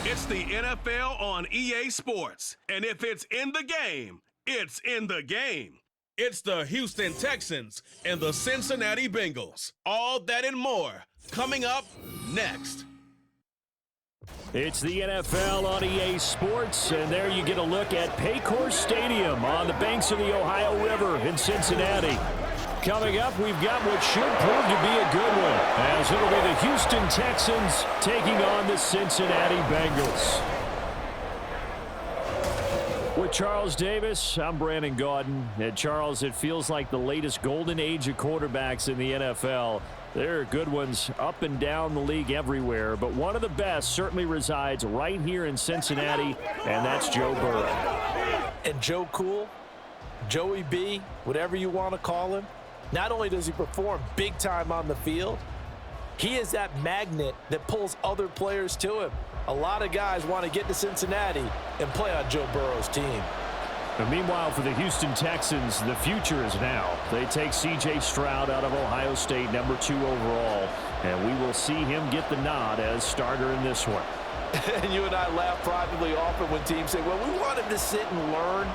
It's the NFL on EA Sports. And if it's in the game, it's in the game. It's the Houston Texans and the Cincinnati Bengals. All that and more coming up next. It's the NFL on EA Sports, and there you get a look at Paycor Stadium on the banks of the Ohio River in Cincinnati. Coming up, we've got what should prove to be a good one, as it'll be the Houston Texans taking on the Cincinnati Bengals. With Charles Davis, I'm Brandon Gaudin. And Charles, it feels like the latest golden age of quarterbacks in the NFL. There are good ones up and down the league everywhere, but one of the best certainly resides right here in Cincinnati, and that's Joe Burrow. And Joe Cool, Joey B, whatever you want to call him, not only does he perform big time on the field, he is that magnet that pulls other players to him. A lot of guys want to get to Cincinnati and play on Joe Burrow's team. And meanwhile, for the Houston Texans, the future is now. They take C.J. Stroud out of Ohio State, number 2 overall, and we will see him get the nod as starter in this one. And you and I laugh privately often when teams say, well, we want him to sit and learn.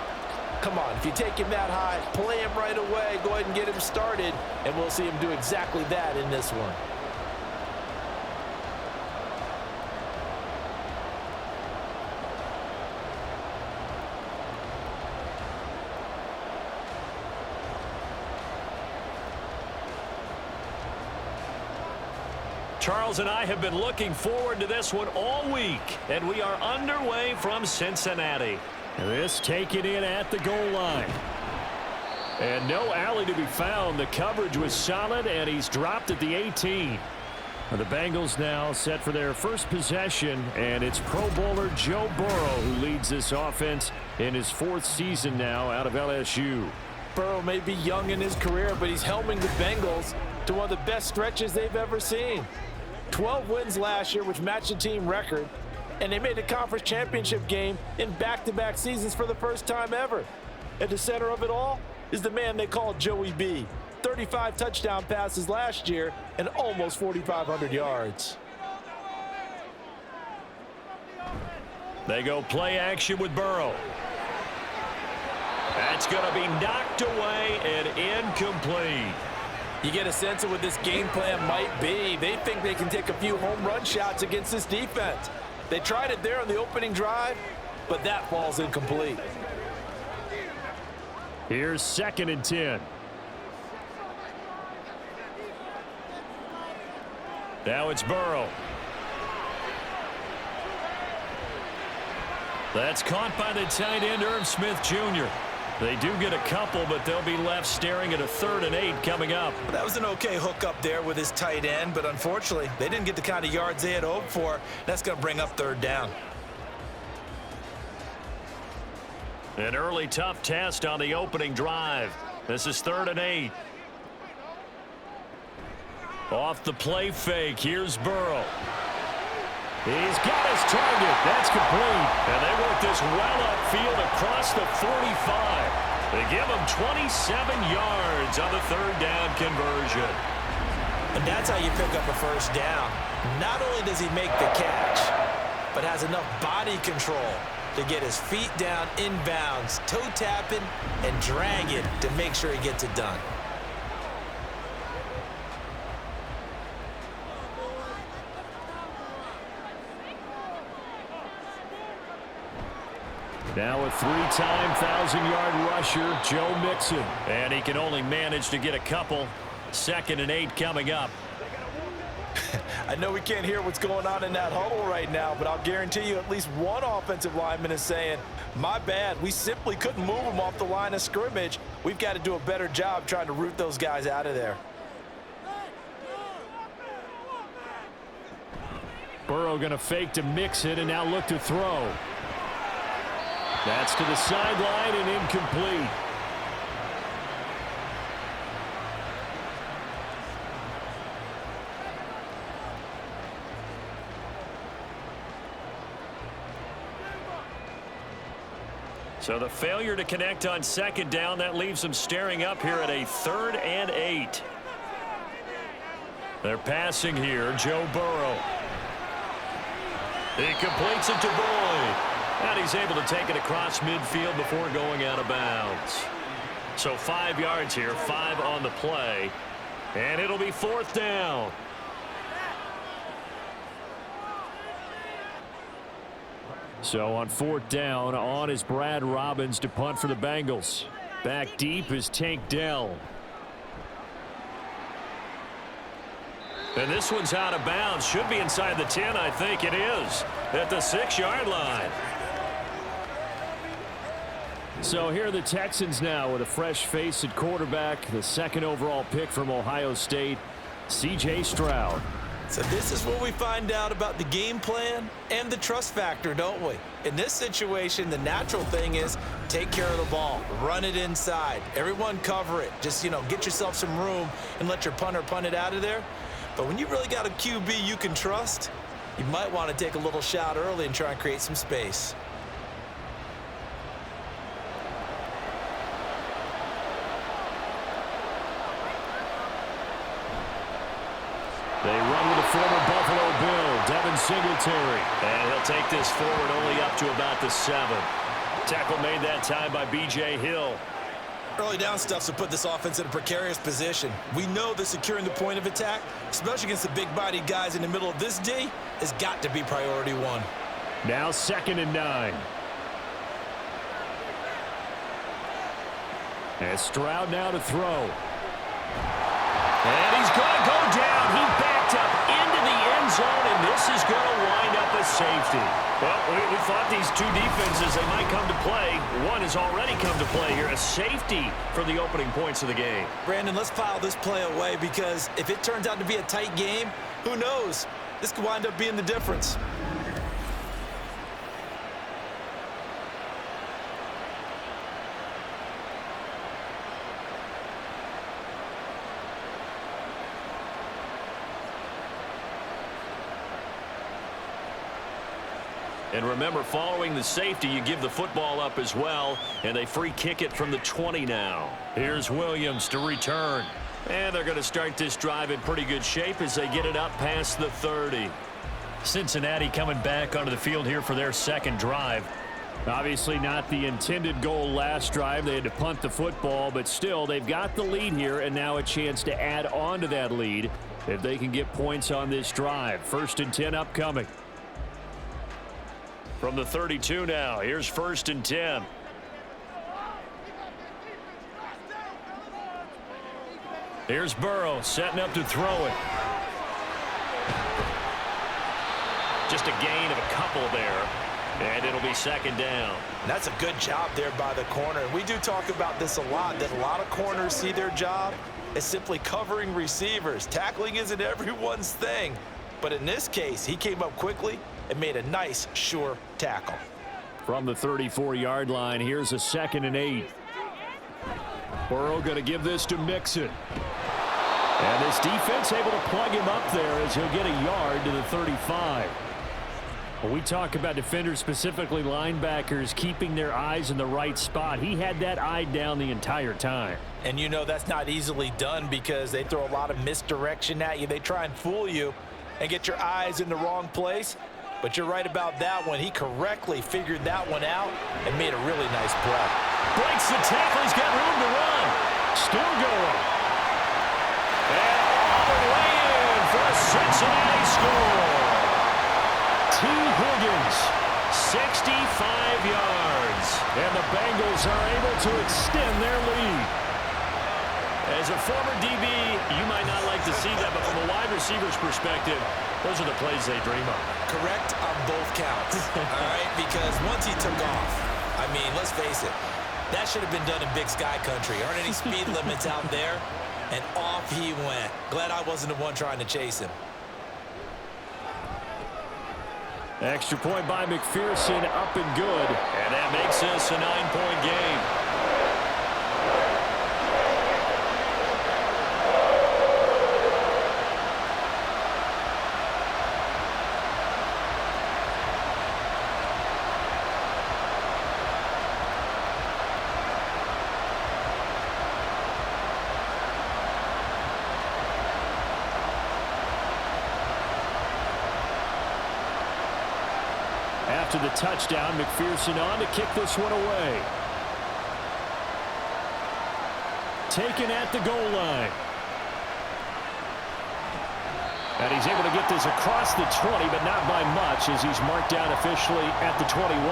Come on, if you take him that high, play him right away, go ahead and get him started, and we'll see him do exactly that in this one. Charles and I have been looking forward to this one all week, and we are underway from Cincinnati. This taken in at the goal line. And no alley to be found. The coverage was solid, and he's dropped at the 18. The Bengals now set for their first possession, and it's Pro Bowler Joe Burrow who leads this offense in his 4th season now out of LSU. Burrow may be young in his career, but he's helming the Bengals to one of the best stretches they've ever seen. 12 wins last year, which matched the team record, and they made the conference championship game in back-to-back seasons for the first time ever. At the center of it all is the man they call Joey B. 35 touchdown passes last year and almost 4,500 yards. They go play action with Burrow. That's going to be knocked away and incomplete. You get a sense of what this game plan might be. They think they can take a few home run shots against this defense. They tried it there on the opening drive, but that falls incomplete. Here's 2nd and 10. Now it's Burrow. That's caught by the tight end, Irv Smith Jr. They do get a couple, but they'll be left staring at a 3rd and 8 coming up. That was an okay hook up there with his tight end, but unfortunately, they didn't get the kind of yards they had hoped for. That's going to bring up 3rd down. An early tough test on the opening drive. This is 3rd and 8. Off the play fake, here's Burrow. He's got his target. That's complete. And they work this well upfield across the 45. They give him 27 yards on the 3rd down conversion. And that's how you pick up a 1st down. Not only does he make the catch, but has enough body control to get his feet down inbounds, toe tapping, and dragging to make sure he gets it done. Now a 3-time 1,000-yard rusher, Joe Mixon. And he can only manage to get a couple. 2nd and 8 coming up. I know we can't hear what's going on in that huddle right now, but I'll guarantee you at least one offensive lineman is saying, my bad, we simply couldn't move them off the line of scrimmage. We've got to do a better job trying to root those guys out of there. Burrow going to fake to Mixon and now look to throw. That's to the sideline and incomplete. So the failure to connect on 2nd down, that leaves them staring up here at a 3rd and 8. They're passing here, Joe Burrow. He completes it to Boyd. And he's able to take it across midfield before going out of bounds. So 5 yards here, 5 on the play. And it'll be 4th down. So on 4th down, on is Brad Robbins to punt for the Bengals. Back deep is Tank Dell. And this one's out of bounds. Should be inside the 10, I think it is. At the 6-yard line. So here are the Texans now with a fresh face at quarterback. The 2nd overall pick from Ohio State, C.J. Stroud. So this is what we find out about the game plan and the trust factor, don't we? In this situation, the natural thing is take care of the ball, run it inside. Everyone cover it. Just, get yourself some room and let your punter punt it out of there. But when you really got a QB you can trust, you might want to take a little shot early and try and create some space. They run with a former Buffalo Bill, Devin Singletary. And he'll take this forward only up to about the 7. Tackle made that time by B.J. Hill. Early down stuff to put this offense in a precarious position. We know that securing the point of attack, especially against the big-bodied guys in the middle of this D, has got to be priority 1. Now 2nd and 9. And Stroud now to throw. And he's going to go down. He backed up into the end zone, and this is going to wind up a safety. Well, we thought these two defenses, they might come to play. One has already come to play here, a safety for the opening points of the game. Brandon, let's file this play away because if it turns out to be a tight game, who knows? This could wind up being the difference. And remember, following the safety, you give the football up as well, and they free kick it from the 20 now. Here's Williams to return. And they're going to start this drive in pretty good shape as they get it up past the 30. Cincinnati coming back onto the field here for their 2nd drive. Obviously not the intended goal last drive. They had to punt the football, but still, they've got the lead here, and now a chance to add on to that lead if they can get points on this drive. 1st and 10 upcoming. From the 32 now, here's 1st and 10. Here's Burrow setting up to throw it. Just a gain of a couple there, and it'll be 2nd down. And that's a good job there by the corner. We do talk about this a lot, that a lot of corners see their job as simply covering receivers. Tackling isn't everyone's thing. But in this case, he came up quickly and made a nice, sure tackle. From the 34-yard line, here's a 2nd and 8. Burrow going to give this to Mixon. And this defense able to plug him up there as he'll get a yard to the 35. When we talk about defenders, specifically linebackers, keeping their eyes in the right spot, he had that eye down the entire time. And you know that's not easily done because they throw a lot of misdirection at you. They try and fool you and get your eyes in the wrong place. But you're right about that one. He correctly figured that one out and made a really nice play. Breaks the tackle. He's got room to run. Still going. And all the way in for a Cincinnati score. T. Higgins, 65 yards. And the Bengals are able to extend their lead. As a former DB, you might not like to see that, but from a wide receiver's perspective, those are the plays they dream of. Correct on both counts, all right? Because once he took off, I mean, let's face it, that should have been done in Big Sky Country. Aren't any speed limits out there? And off he went. Glad I wasn't the one trying to chase him. Extra point by McPherson, up and good. And that makes this a 9-point game. after the touchdown. McPherson on to kick this one away. Taken at the goal line. And he's able to get this across the 20, but not by much, as he's marked down officially at the 21.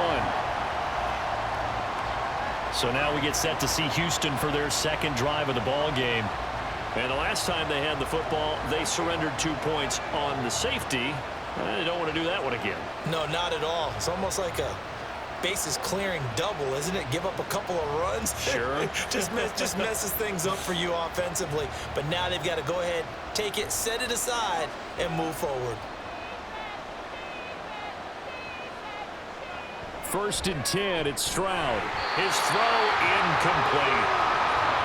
So now we get set to see Houston for their second drive of the ball game. And the last time they had the football, they surrendered 2 points on the safety. They don't want to do that one again. No, not at all. It's almost like a bases clearing double, isn't it? Give up a couple of runs. Sure. just messes things up for you offensively. But now they've got to go ahead, take it, set it aside, and move forward. 1st and 10, it's Stroud. His throw incomplete.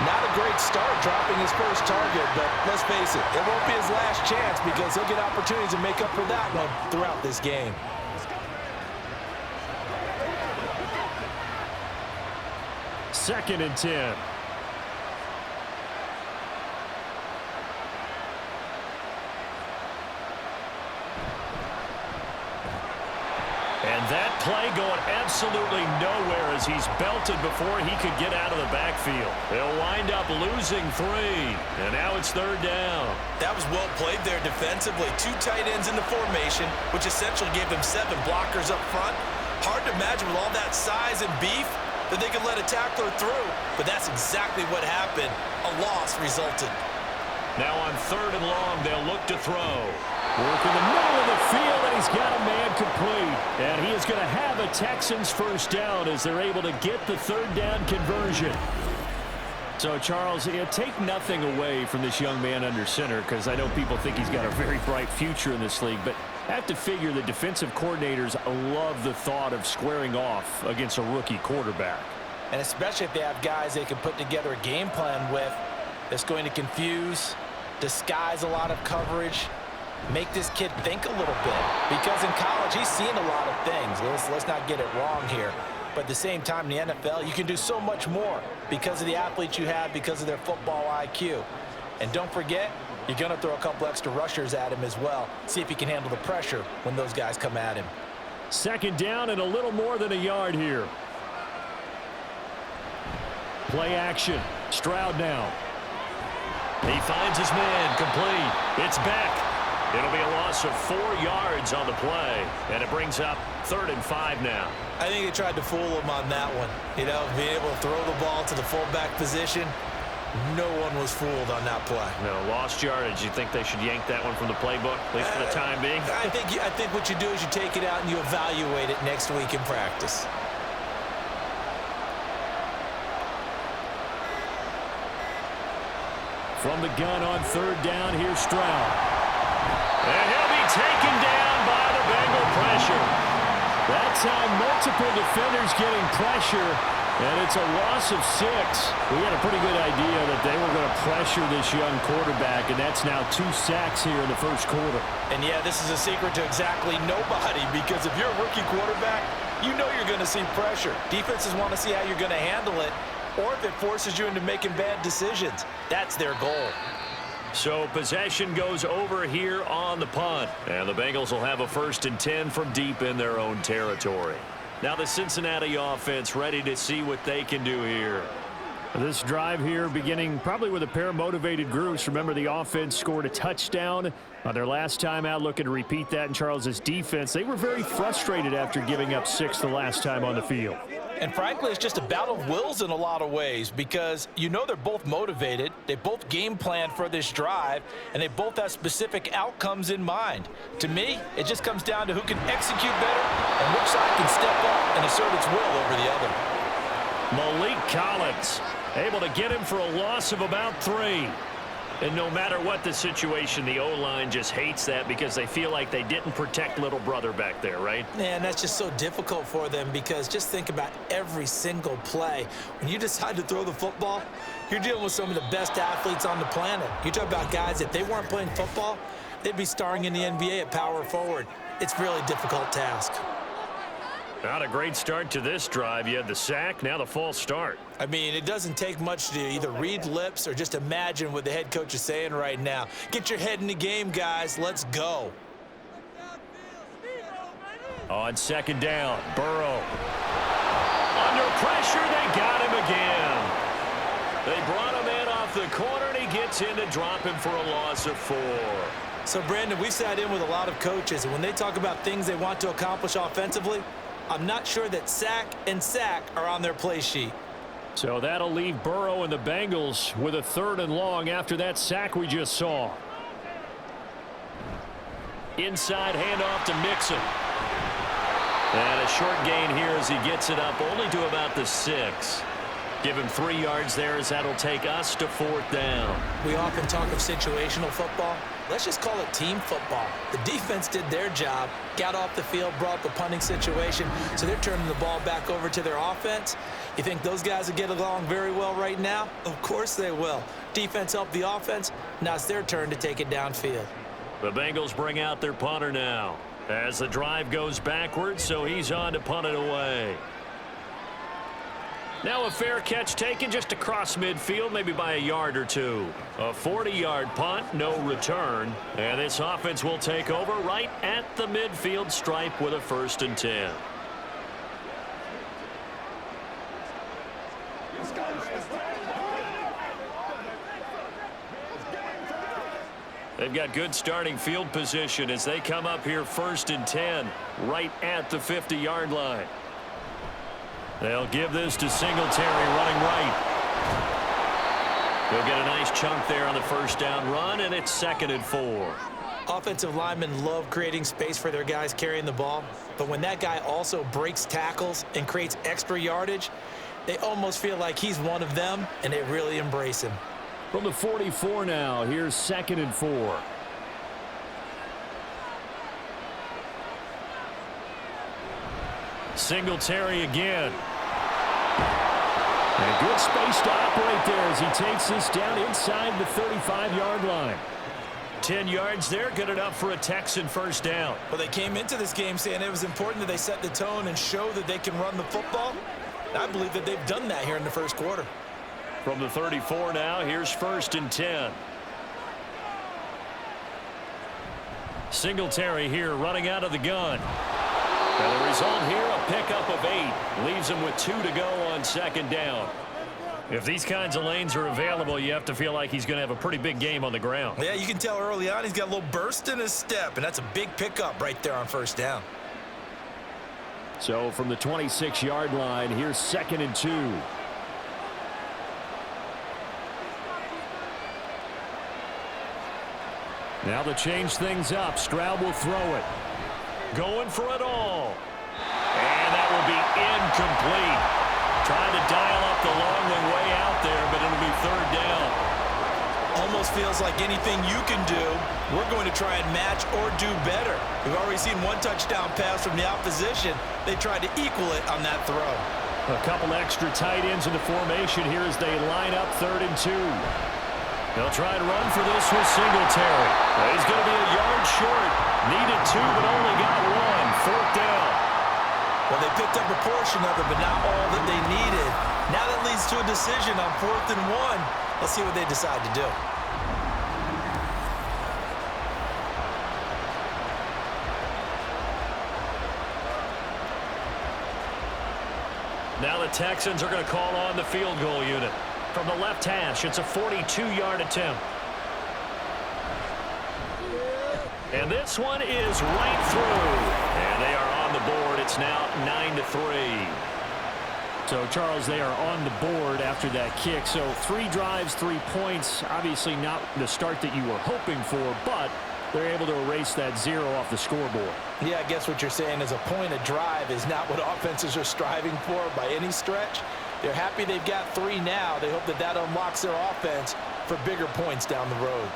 Not a great start dropping his first target, but let's face it, it won't be his last chance because he'll get opportunities to make up for that one throughout this game. Second and 10. And that play going absolutely nowhere as he's belted before he could get out of the backfield. They'll wind up losing 3. And now it's 3rd down. That was well played there defensively. 2 tight ends in the formation, which essentially gave them 7 blockers up front. Hard to imagine with all that size and beef that they could let a tackler through. But that's exactly what happened. A loss resulted. Now on 3rd and long, they'll look to throw. Work in the middle of the field, and he's got a man complete. And he is going to have a Texans first down as they're able to get the 3rd down conversion. So, Charles, take nothing away from this young man under center, because I know people think he's got a very bright future in this league, but I have to figure the defensive coordinators love the thought of squaring off against a rookie quarterback. And especially if they have guys they can put together a game plan with that's going to confuse, disguise a lot of coverage, make this kid think a little bit. Because in college, he's seen a lot of things. Let's not get it wrong here. But at the same time, in the NFL, you can do so much more because of the athletes you have, because of their football IQ. And don't forget, you're going to throw a couple extra rushers at him as well. See if he can handle the pressure when those guys come at him. 2nd down and a little more than a yard here. Play action. Stroud now. He finds his man, complete. It's back. It'll be a loss of 4 yards on the play, and it brings up 3rd and 5 now. I think they tried to fool him on that one. You know, being able to throw the ball to the fullback position. No one was fooled on that play. No, lost yardage. You think they should yank that one from the playbook, at least for the time being? I think what you do is you take it out and you evaluate it next week in practice. From the gun on 3rd down, here's Stroud. And he'll be taken down by the Bengal pressure. That time, multiple defenders getting pressure, and it's a loss of 6. We had a pretty good idea that they were going to pressure this young quarterback, and that's now 2 sacks here in the first quarter. And yeah, this is a secret to exactly nobody, because if you're a rookie quarterback, you know you're going to see pressure. Defenses want to see how you're going to handle it, or if it forces you into making bad decisions. That's their goal. So possession goes over here on the punt. And the Bengals will have a 1st and 10 from deep in their own territory. Now the Cincinnati offense ready to see what they can do here. This drive here beginning probably with a pair of motivated groups. Remember, the offense scored a touchdown on their last time out, looking to repeat that in Charles's defense. They were very frustrated after giving up 6 the last time on the field. And frankly, it's just a battle of wills in a lot of ways, because you know they're both motivated, they both game plan for this drive, and they both have specific outcomes in mind. To me, it just comes down to who can execute better and which side can step up and assert its will over the other. Malik Collins able to get him for a loss of about 3. And no matter what the situation, the O-line just hates that because they feel like they didn't protect little brother back there, right? Yeah, and that's just so difficult for them, because just think about every single play. When you decide to throw the football, you're dealing with some of the best athletes on the planet. You talk about guys, if they weren't playing football, they'd be starring in the NBA at power forward. It's a really difficult task. Not a great start to this drive. You had the sack, now the false start. I mean, it doesn't take much to either read lips or just imagine what the head coach is saying right now. Get your head in the game, guys. Let's go. On second down, Burrow. Under pressure, they got him again. They brought him in off the corner, and he gets in to drop him for a loss of 4. So, Brandon, we've sat in with a lot of coaches, and when they talk about things they want to accomplish offensively, I'm not sure that sack and sack are on their play sheet. So that'll leave Burrow and the Bengals with a 3rd and long after that sack we just saw. Inside handoff to Mixon. And a short gain here as he gets it up only to about the 6. Give him 3 yards there as that'll take us to 4th down. We often talk of situational football. Let's just call it team football. The defense did their job, got off the field, brought the punting situation, so they're turning the ball back over to their offense. You think those guys will get along very well right now? Of course they will. Defense helped the offense. Now it's their turn to take it downfield. The Bengals bring out their punter now as the drive goes backwards, so he's on to punt it away. Now a fair catch taken just across midfield, maybe by a yard or 2. A 40-yard punt, no return. And this offense will take over right at the midfield stripe with a 1st and 10. They've got good starting field position as they come up here 1st and 10, right at the 50-yard line. They'll give this to Singletary running right. They'll get a nice chunk there on the 1st down run, and it's 2nd and 4. Offensive linemen love creating space for their guys carrying the ball, but when that guy also breaks tackles and creates extra yardage, they almost feel like he's one of them, and they really embrace him. From the 44 now, here's 2nd and 4. Singletary again. And good space to operate there as he takes this down inside the 35-yard line. 10 yards there, good enough for a Texan 1st down. Well, they came into this game saying it was important that they set the tone and show that they can run the football. I believe that they've done that here in the 1st quarter. From the 34 now, here's 1st and 10. Singletary here running out of the gun. And the result here, a pickup of 8. Leaves him with 2 to go on 2nd down. If these kinds of lanes are available, you have to feel like he's going to have a pretty big game on the ground. Yeah, you can tell early on he's got a little burst in his step, and that's a big pickup right there on 1st down. So from the 26-yard line, here's 2nd and 2. Now to change things up, Stroud will throw it. Going for it all. And that will be incomplete. Trying to dial up the long way out there, but it'll be 3rd down. Almost feels like anything you can do, we're going to try and match or do better. We've already seen 1 touchdown pass from the opposition. They tried to equal it on that throw. A couple extra tight ends in the formation here as they line up 3rd and 2. They'll try and run for this with Singletary. He's going to be a yard short. Needed 2, but only got 1. 4th down. Well, they picked up a portion of it, but not all that they needed. Now that leads to a decision on 4th and 1. Let's see what they decide to do. Now the Texans are going to call on the field goal unit. From the left hash, it's a 42-yard attempt. And this one is right through. And they are on the board. It's now 9-3. So, Charles, they are on the board after that kick. So 3 drives, 3 points. Obviously not the start that you were hoping for, but they're able to erase that 0 off the scoreboard. Yeah, I guess what you're saying is a point a drive is not what offenses are striving for by any stretch. They're happy they've got 3 now. They hope that that unlocks their offense for bigger points down the road.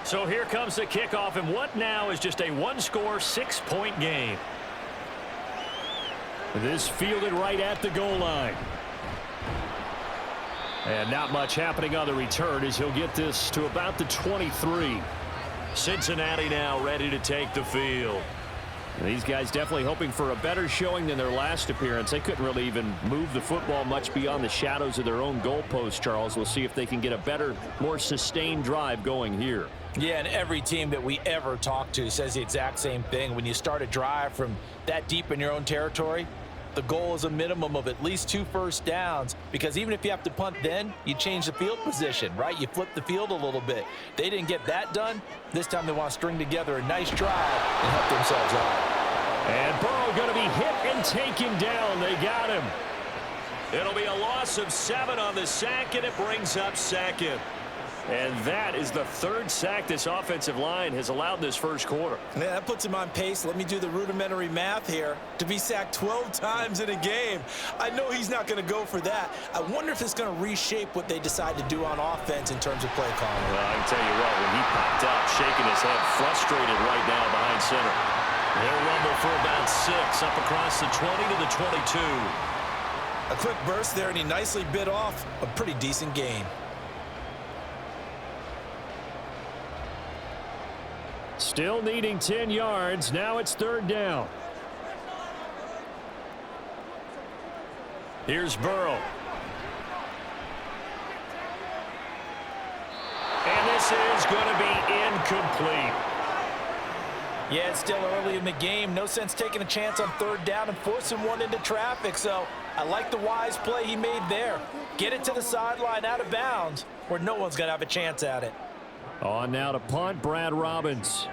So here comes the kickoff, and what now is just a 1-score, 6-point game. This fielded right at the goal line. And not much happening on the return as he'll get this to about the 23. Cincinnati now ready to take the field. These guys definitely hoping for a better showing than their last appearance. They couldn't really even move the football much beyond the shadows of their own goalpost, Charles. We'll see if they can get a better, more sustained drive going here. Yeah, and every team that we ever talk to says the exact same thing. When you start a drive from that deep in your own territory, the goal is a minimum of at least 2 first downs, because even if you have to punt then, you change the field position, right? You flip the field a little bit. They didn't get that done. This time they want to string together a nice drive and help themselves out. And Burrow going to be hit and taken down. They got him. It'll be a loss of 7 on the sack, and it brings up second. And that is the 3rd sack this offensive line has allowed this first quarter. Man, that puts him on pace. Let me do the rudimentary math here. To be sacked 12 times in a game, I know he's not going to go for that. I wonder if it's going to reshape what they decide to do on offense in terms of play calling. Well, I can tell you what, when he popped up, shaking his head, frustrated right now behind center. They'll rumble for about 6, up across the 20 to the 22. A quick burst there, and he nicely bit off a pretty decent gain. Still needing 10 yards. Now it's 3rd down. Here's Burrow. And this is going to be incomplete. Yeah, it's still early in the game. No sense taking a chance on 3rd down and forcing one into traffic. So I like the wise play he made there. Get it to the sideline out of bounds where no one's going to have a chance at it. On now to punt, Brad Robbins.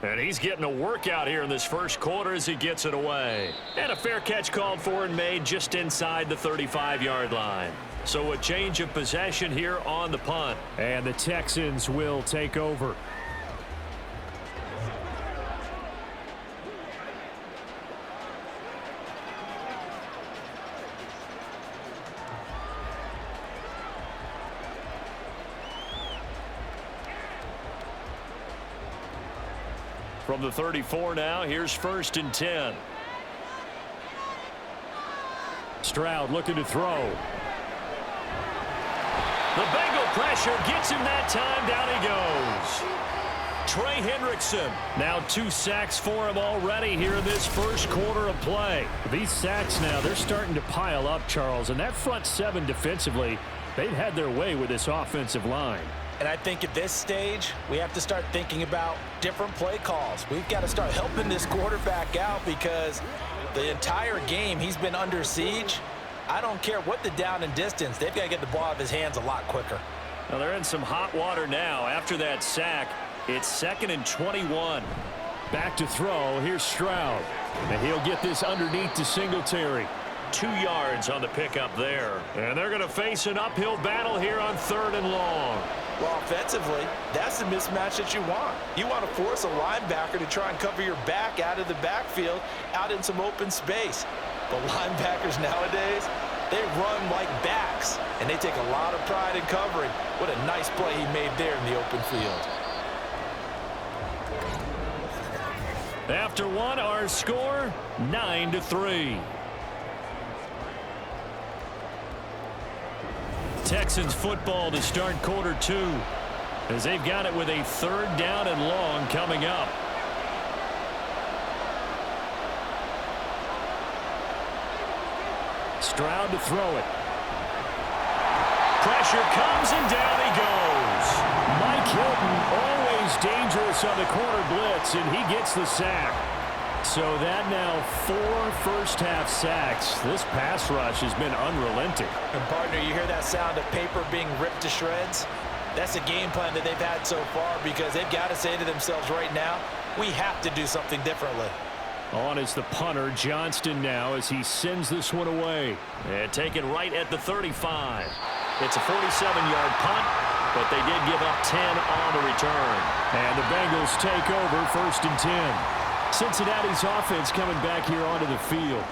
And he's getting a workout here in this first quarter as he gets it away. And a fair catch called for and made just inside the 35-yard line. So a change of possession here on the punt. And the Texans will take over. From the 34 now, here's 1st and 10. Stroud looking to throw. The Bengal pressure gets him that time. Down he goes. Trey Hendrickson. Now 2 sacks for him already here in this first quarter of play. These sacks now, they're starting to pile up, Charles. And that front 7 defensively, they've had their way with this offensive line. And I think at this stage, we have to start thinking about different play calls. We've got to start helping this quarterback out because the entire game he's been under siege. I don't care what the down and distance. They've got to get the ball out of his hands a lot quicker. Well, they're in some hot water now. After that sack, it's 2nd and 21. Back to throw. Here's Stroud. And he'll get this underneath to Singletary. 2 yards on the pickup there. And they're going to face an uphill battle here on 3rd and long. Well, offensively, that's the mismatch that you want. You want to force a linebacker to try and cover your back out of the backfield, out in some open space. But linebackers nowadays, they run like backs, and they take a lot of pride in covering. What a nice play he made there in the open field. After one, our score, 9-3. Texans football to start quarter 2 as they've got it with a 3rd down and long coming up. Stroud to throw it. Pressure comes and down he goes. Mike Hilton always dangerous on the corner blitz, and he gets the sack. So that now 4 first-half sacks. This pass rush has been unrelenting. And, partner, you hear that sound of paper being ripped to shreds? That's the game plan that they've had so far because they've got to say to themselves right now, we have to do something differently. On is the punter, Johnston, now as he sends this one away. And taken right at the 35. It's a 47-yard punt, but they did give up 10 on the return. And the Bengals take over 1st and 10. Cincinnati's offense coming back here onto the field.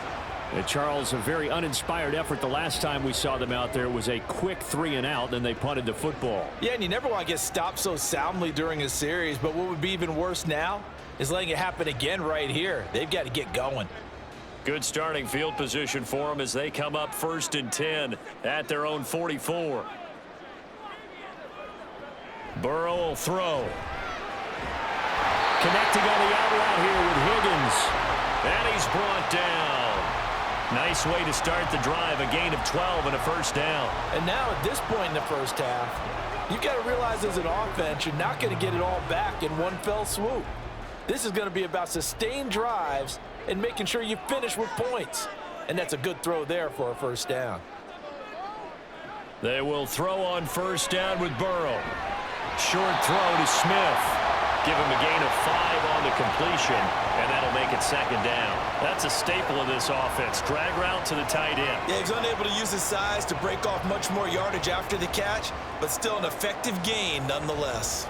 And Charles, a very uninspired effort the last time we saw them out there. It was a quick 3 and out, then they punted the football. Yeah, and you never want to get stopped so soundly during a series, but what would be even worse now is letting it happen again right here. They've got to get going. Good starting field position for them as they come up 1st and 10 at their own 44. Burrow will throw. Connecting on the out route here with Higgins. And he's brought down. Nice way to start the drive. A gain of 12 and a first down. And now at this point in the first half, you've got to realize as an offense, you're not going to get it all back in one fell swoop. This is going to be about sustained drives and making sure you finish with points. And that's a good throw there for a first down. They will throw on first down with Burrow. Short throw to Smith. Give him a gain of 5 on the completion, and that'll make it second down. That's a staple of this offense. Drag route to the tight end. Yeah, he's unable to use his size to break off much more yardage after the catch, but still an effective gain nonetheless.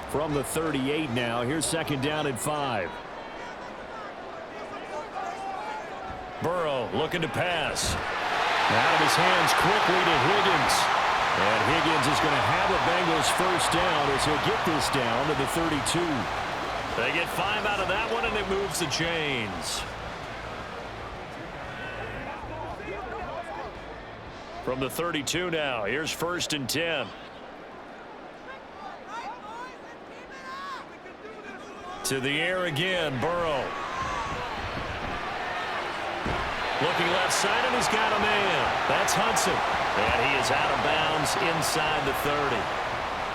From the 38 now, here's second down and 5. Burrow looking to pass. Out of his hands quickly to Higgins. And Higgins is going to have a Bengals first down as he'll get this down to the 32. They get 5 out of that one, and it moves the chains. From the 32 now, here's first and 10. To the air again, Burrow. Looking left side, and he's got a man. That's Hudson. And he is out of bounds inside the 30.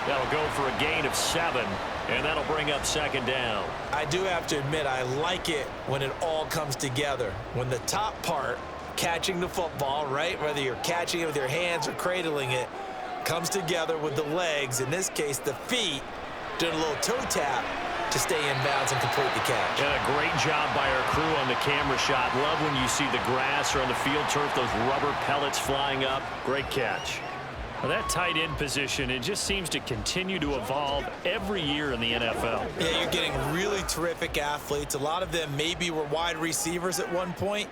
That'll go for a gain of 7, and that'll bring up second down. I do have to admit, I like it when it all comes together. When the top part, catching the football, right, whether you're catching it with your hands or cradling it, comes together with the legs, in this case the feet, doing a little toe tap to stay in bounds and complete the catch. And a great job by our crew on the camera shot. Love when you see the grass or on the field turf, those rubber pellets flying up. Great catch. Well, that tight end position, it just seems to continue to evolve every year in the NFL. Yeah, you're getting really terrific athletes. A lot of them maybe were wide receivers at one point.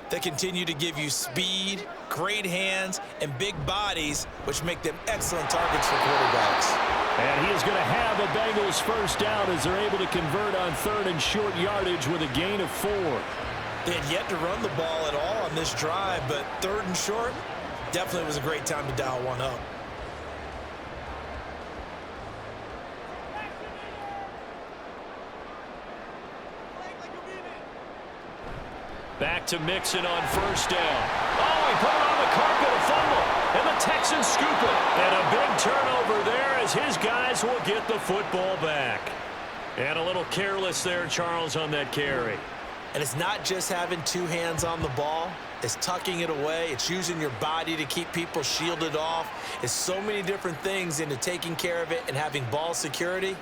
They continue to give you speed, great hands, and big bodies, which make them excellent targets for quarterbacks. And he is going to have a Bengals first down as they're able to convert on third and short yardage with a gain of 4. They had yet to run the ball at all on this drive, but third and short definitely was a great time to dial one up. Back to Mixon on first down. Oh, he put it on the carpet, a fumble. And the Texans scoop it. And a big turnover there as his guys will get the football back. And a little careless there, Charles, on that carry. And it's not just having two hands on the ball. It's tucking it away. It's using your body to keep people shielded off. It's so many different things into taking care of it and having ball security.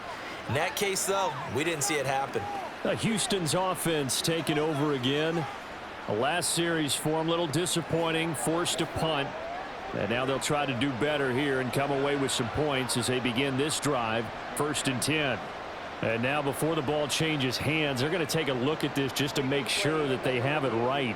In that case, though, we didn't see it happen. Houston's offense taking over again. The last series for them, a little disappointing, forced to punt. And now they'll try to do better here and come away with some points as they begin this drive, first and 10. And now before the ball changes hands, they're going to take a look at this just to make sure that they have it right.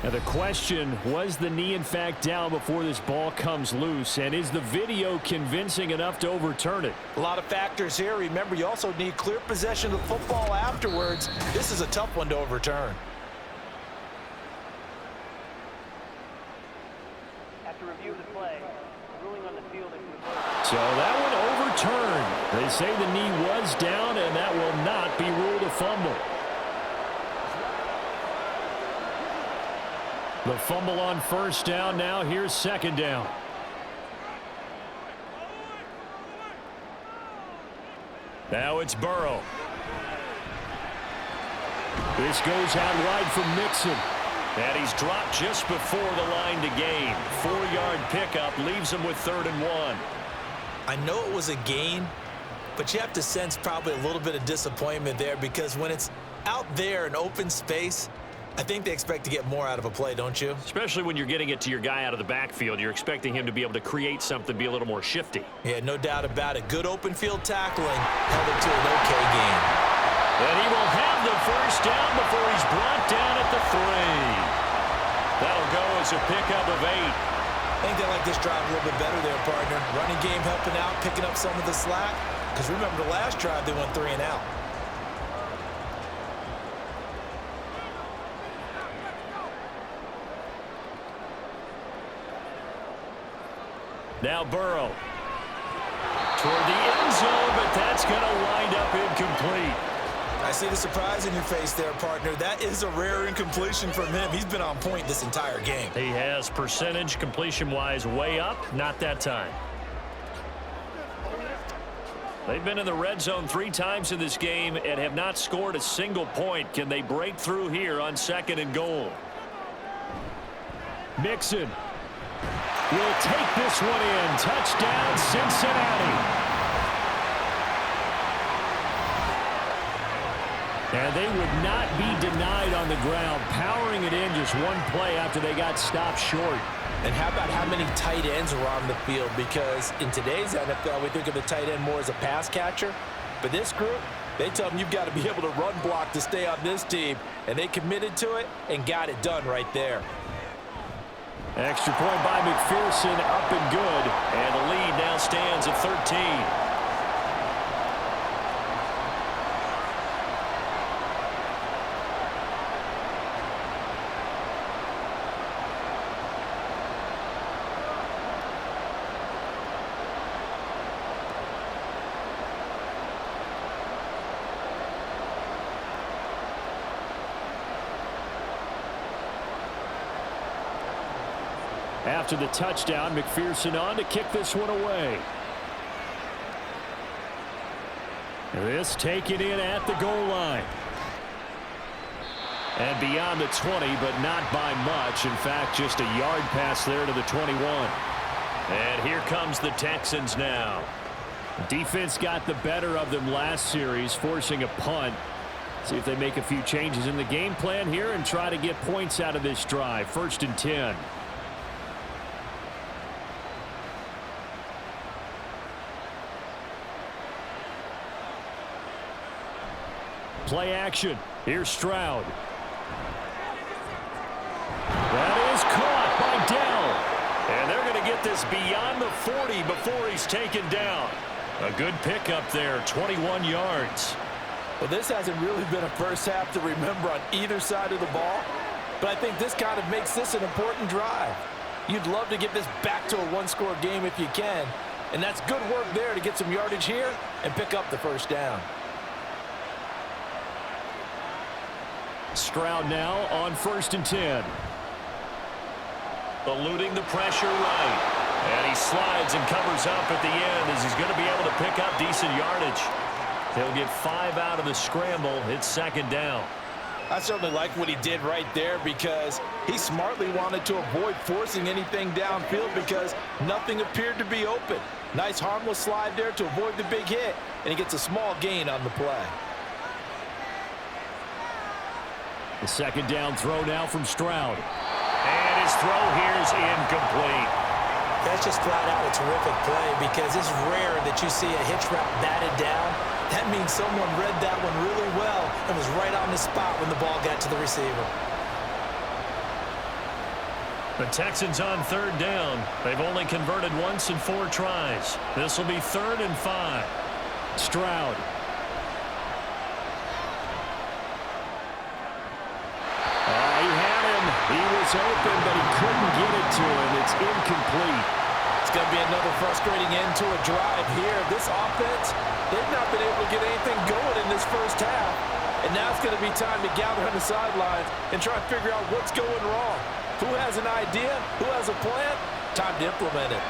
Now the question, was the knee in fact down before this ball comes loose? And is the video convincing enough to overturn it? A lot of factors here. Remember, you also need clear possession of the football afterwards. This is a tough one to overturn. After review of the play, ruling on the field is reversed. So that one overturned. They say the knee was down, and that will not be ruled a fumble. The fumble on first down. Now here's second down. Now it's Burrow. This goes out wide from Mixon. And he's dropped just before the line to gain. 4-yard pickup leaves him with 3rd and 1. I know it was a gain, but you have to sense probably a little bit of disappointment there, because when it's out there in open space, I think they expect to get more out of a play, don't you? Especially when you're getting it to your guy out of the backfield. You're expecting him to be able to create something, be a little more shifty. Yeah, no doubt about it. Good open field tackling held it to an okay game. And he will have the first down before he's brought down at the 3. That'll go as a pickup of 8. I think they like this drive a little bit better there, partner. Running game helping out, picking up some of the slack. Because remember, the last drive they went 3 and out. Now Burrow. toward the end zone, but that's going to wind up incomplete. I see the surprise in your face there, partner. That is a rare incompletion from him. He's been on point this entire game. He has percentage completion-wise way up, not that time. They've been in the red zone 3 times in this game and have not scored a single point. Can they break through here on 2nd and goal? Mixon will take this one in. Touchdown, Cincinnati. And they would not be denied on the ground, powering it in just one play after they got stopped short. And how about how many tight ends are on the field? Because in today's NFL, we think of the tight end more as a pass catcher. But this group, they tell them you've got to be able to run block to stay on this team. And they committed to it and got it done right there. Extra point by McPherson, up and good. And the lead now stands at 13. After the touchdown, McPherson on to kick this one away. This taken in at the goal line. And beyond the 20, but not by much. In fact, just a yard pass there to the 21. And here comes the Texans now. Defense got the better of them last series, forcing a punt. See if they make a few changes in the game plan here and try to get points out of this drive. 1st and 10. Play action. Here's Stroud. That is caught by Dell. And they're going to get this beyond the 40 before he's taken down. A good pickup there, 21 yards. Well, this hasn't really been a first half to remember on either side of the ball. But I think this kind of makes this an important drive. You'd love to get this back to a one-score game if you can. And that's good work there to get some yardage here and pick up the 1st down. Stroud now on 1st and 10. Eluding the pressure right. And he slides and covers up at the end as he's going to be able to pick up decent yardage. He'll get 5 out of the scramble. It's 2nd down. I certainly like what he did right there because he smartly wanted to avoid forcing anything downfield because nothing appeared to be open. Nice harmless slide there to avoid the big hit, and he gets a small gain on the play. The 2nd down throw now from Stroud. And his throw here is incomplete. That's just flat out a terrific play because it's rare that you see a hitch route batted down. That means someone read that one really well and was right on the spot when the ball got to the receiver. The Texans on 3rd down. They've only converted once in 4 tries. This will be 3rd and 5. Stroud. He was open, but he couldn't get it to him. It's incomplete. It's going to be another frustrating end to a drive here. This offense, they've not been able to get anything going in this 1st half. And now it's going to be time to gather on the sidelines and try to figure out what's going wrong. Who has an idea? Who has a plan? Time to implement it.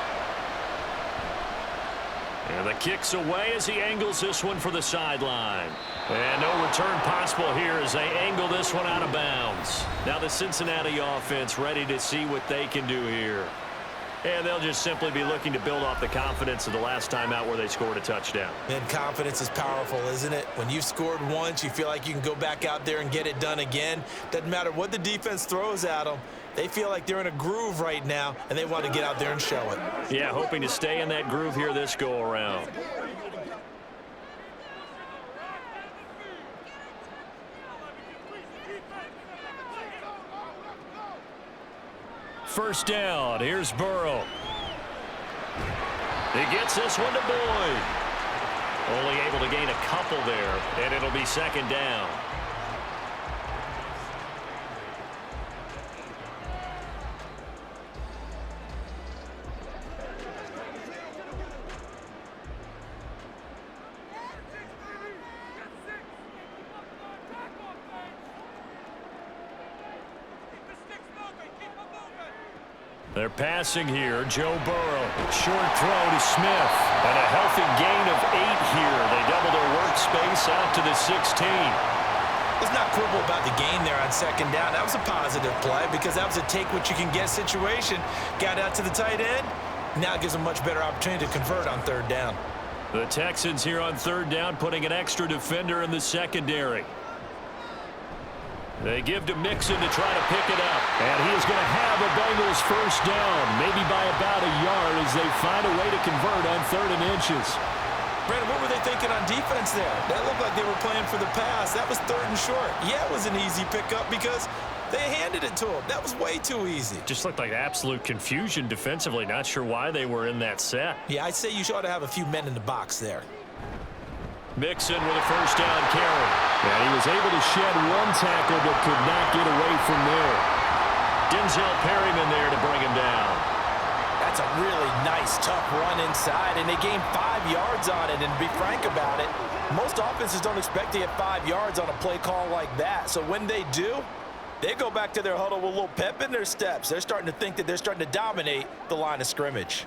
And the kick's away as he angles this one for the sideline. And no return possible here as they angle this one out of bounds. Now the Cincinnati offense ready to see what they can do here. And they'll just simply be looking to build off the confidence of the last time out where they scored a touchdown. And confidence is powerful, isn't it? When you've scored once, you feel like you can go back out there and get it done again. Doesn't matter what the defense throws at them. They feel like they're in a groove right now, and they want to get out there and show it. Yeah, hoping to stay in that groove here this go-around. First down. Here's Burrow. He gets this one to Boyd. Only able to gain a couple there, and it'll be 2nd down. They're passing here. Joe Burrow. Short throw to Smith. And a healthy gain of 8 here. They double their workspace out to the 16. Let's not quibble about the gain there on second down. That was a positive play because that was a take-what-you-can-get situation. Got out to the tight end. Now it gives them much better opportunity to convert on third down. The Texans here on third down putting an extra defender in the secondary. They give to Mixon to try to pick it up. And he is going to have a Bengals first down, maybe by about a yard as they find a way to convert on 3rd and inches. Brandon, what were they thinking on defense there? That looked like they were playing for the pass. That was 3rd and short. Yeah, it was an easy pickup because they handed it to him. That was way too easy. Just looked like absolute confusion defensively. Not sure why they were in that set. Yeah, I'd say you ought to have a few men in the box there. Mixon with a first down carry. And he was able to shed 1 tackle but could not get away from there. Denzel Perryman there to bring him down. That's a really nice, tough run inside, and they gained 5 yards on it. And to be frank about it, most offenses don't expect to get 5 yards on a play call like that. So when they do, they go back to their huddle with a little pep in their steps. They're starting to think that they're starting to dominate the line of scrimmage.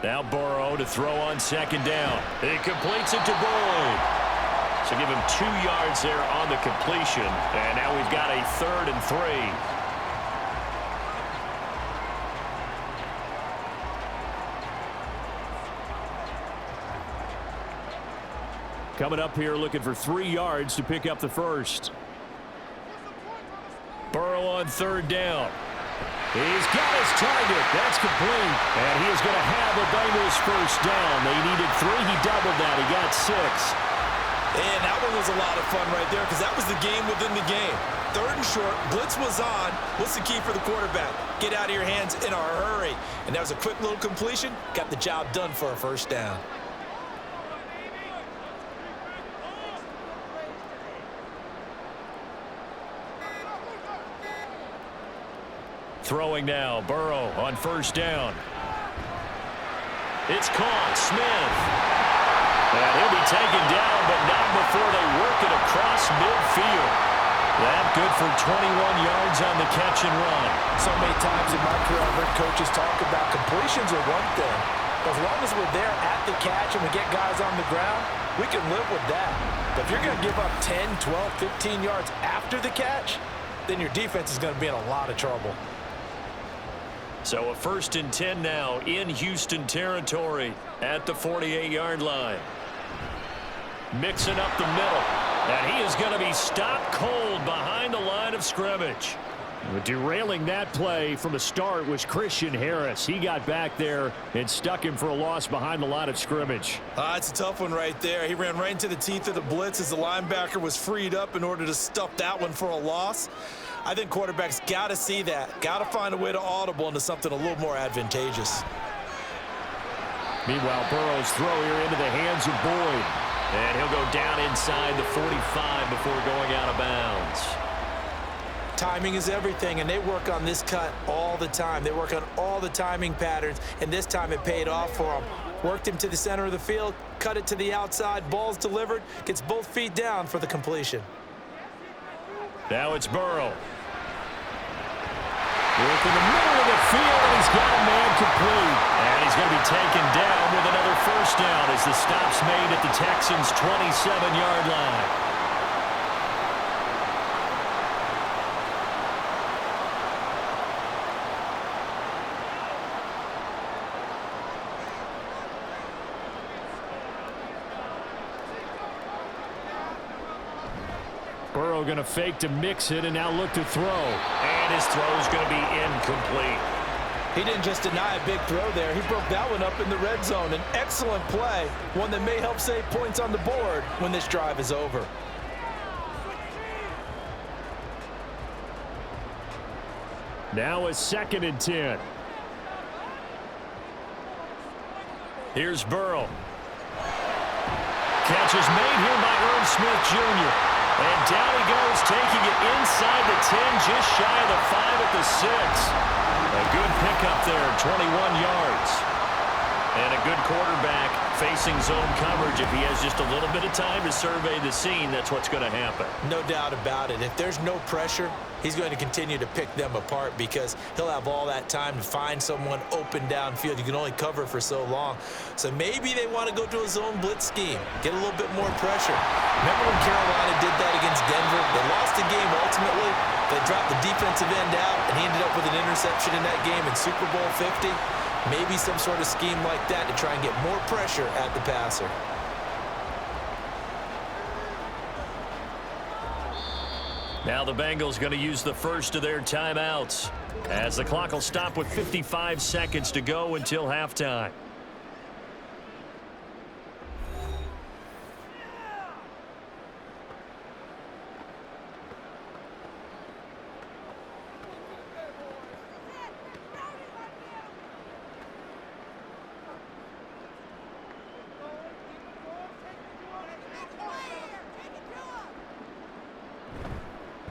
Now Burrow to throw on second down. He completes it to Boyd. So give him 2 yards there on the completion. And now we've got a 3rd and 3. Coming up here looking for 3 yards to pick up the first. Burrow on 3rd down. He's got his target. That's complete. And he is going to have a Bengals first down. They needed 3. He doubled that. He got 6. And that one was a lot of fun right there because that was the game within the game. 3rd and short. Blitz was on. What's the key for the quarterback? Get out of your hands in a hurry. And that was a quick little completion. Got the job done for a first down. Throwing now, Burrow on first down. It's caught, Smith. And he'll be taken down, but not before they work it across midfield. That good for 21 yards on the catch and run. So many times in my career, I've heard coaches talk about completions are one thing. But as long as we're there at the catch and we get guys on the ground, we can live with that. But if you're going to give up 10, 12, 15 yards after the catch, then your defense is going to be in a lot of trouble. So a 1st and 10 now in Houston territory at the 48-yard line. Mixing up the middle. And he is going to be stopped cold behind the line of scrimmage. Derailing that play from the start was Christian Harris. He got back there and stuck him for a loss behind the line of scrimmage. It's a tough one right there. He ran right into the teeth of the blitz as the linebacker was freed up in order to stuff that one for a loss. I think quarterbacks got to see that. Got to find a way to audible into something a little more advantageous. Meanwhile, Burrow's throw here into the hands of Boyd. And he'll go down inside the 45 before going out of bounds. Timing is everything, and they work on this cut all the time. They work on all the timing patterns, and this time it paid off for them. Worked him to the center of the field, cut it to the outside, ball's delivered, gets both feet down for the completion. Now it's Burrow. Work in the middle of the field, and he's got a man complete. And he's going to be taken down with another first down as the stop's made at the Texans' 27-yard line. Burrow going to fake to mix it and now look to throw. And his throw is going to be incomplete. He didn't just deny a big throw there. He broke that one up in the red zone. An excellent play, one that may help save points on the board when this drive is over. Now a 2nd and 10. Here's Burrow. Catch is made here by Irv Smith Jr. And down he goes, taking it inside the 10, just shy of the 5 at the 6. A good pickup there, 21 yards. And a good quarterback facing forcing zone coverage. If he has just a little bit of time to survey the scene, that's what's going to happen. No doubt about it. If there's no pressure, he's going to continue to pick them apart because he'll have all that time to find someone open downfield. You can only cover for so long. So maybe they want to go to a zone blitz scheme, get a little bit more pressure. Remember when Carolina did that against Denver? They lost the game ultimately. They dropped the defensive end out, and he ended up with an interception in that game in Super Bowl 50. Maybe some sort of scheme like that to try and get more pressure at the passer. Now the Bengals going to use the first of their timeouts as the clock will stop with 55 seconds to go until halftime.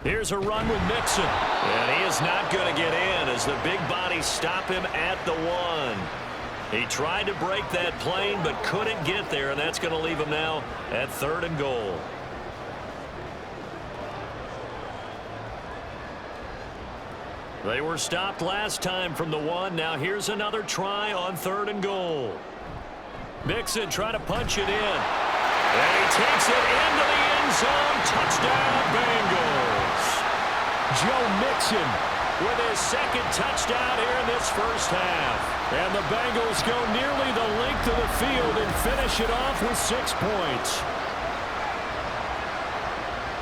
Here's a run with Mixon. And he is not going to get in as the big bodies stop him at the 1. He tried to break that plane but couldn't get there, and that's going to leave him now at 3rd and goal. They were stopped last time from the 1. Now here's another try on 3rd and goal. Mixon trying to punch it in. And he takes it into the end zone. Touchdown, Bengals. Joe Mixon with his second touchdown here in this first half. And the Bengals go nearly the length of the field and finish it off with 6 points.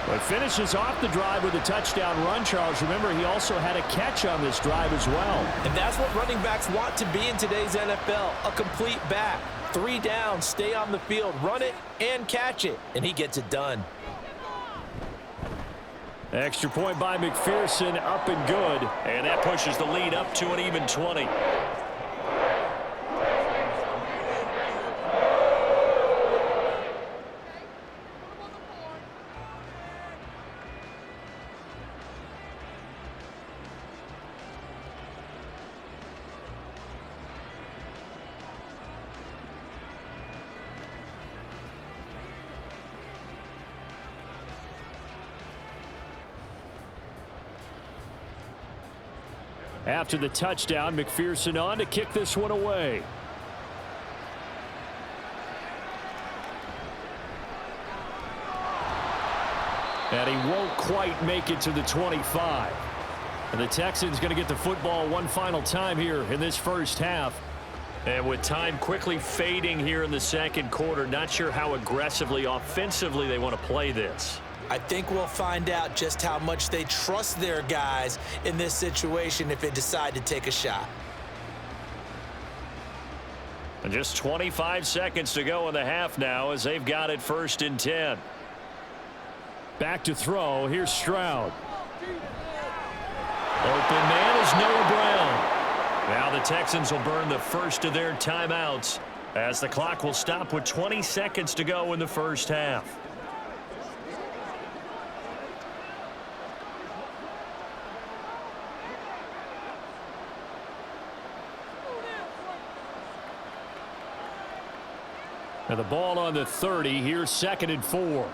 But finishes off the drive with a touchdown run, Charles. Remember, he also had a catch on this drive as well. And that's what running backs want to be in today's NFL, a complete back. 3 down, stay on the field, run it, and catch it. And he gets it done. Extra point by McPherson, up and good. And that pushes the lead up to an even 20. After the touchdown, McPherson on to kick this one away. And he won't quite make it to the 25. And the Texans going to get the football one final time here in this first half. And with time quickly fading here in the second quarter, not sure how aggressively, offensively they want to play this. I think we'll find out just how much they trust their guys in this situation if they decide to take a shot. And just 25 seconds to go in the half now as they've got it 1st and 10. Back to throw. Here's Stroud. Open man is Noah Brown. Now the Texans will burn the first of their timeouts as the clock will stop with 20 seconds to go in the first half. And the ball on the 30. Here's 2nd and 4.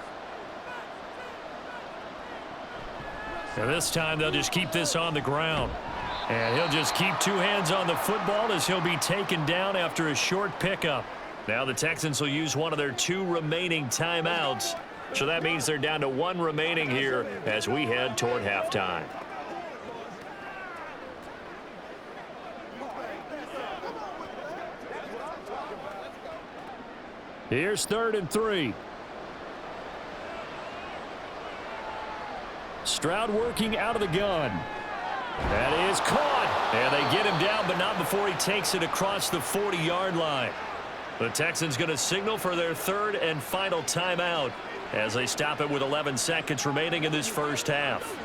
And this time they'll just keep this on the ground. And he'll just keep 2 hands on the football as he'll be taken down after a short pickup. Now the Texans will use one of their 2 remaining timeouts. So that means they're down to 1 remaining here as we head toward halftime. Here's 3rd and 3. Stroud working out of the gun. That is caught. And they get him down, but not before he takes it across the 40-yard line. The Texans going to signal for their 3rd and final timeout as they stop it with 11 seconds remaining in this first half.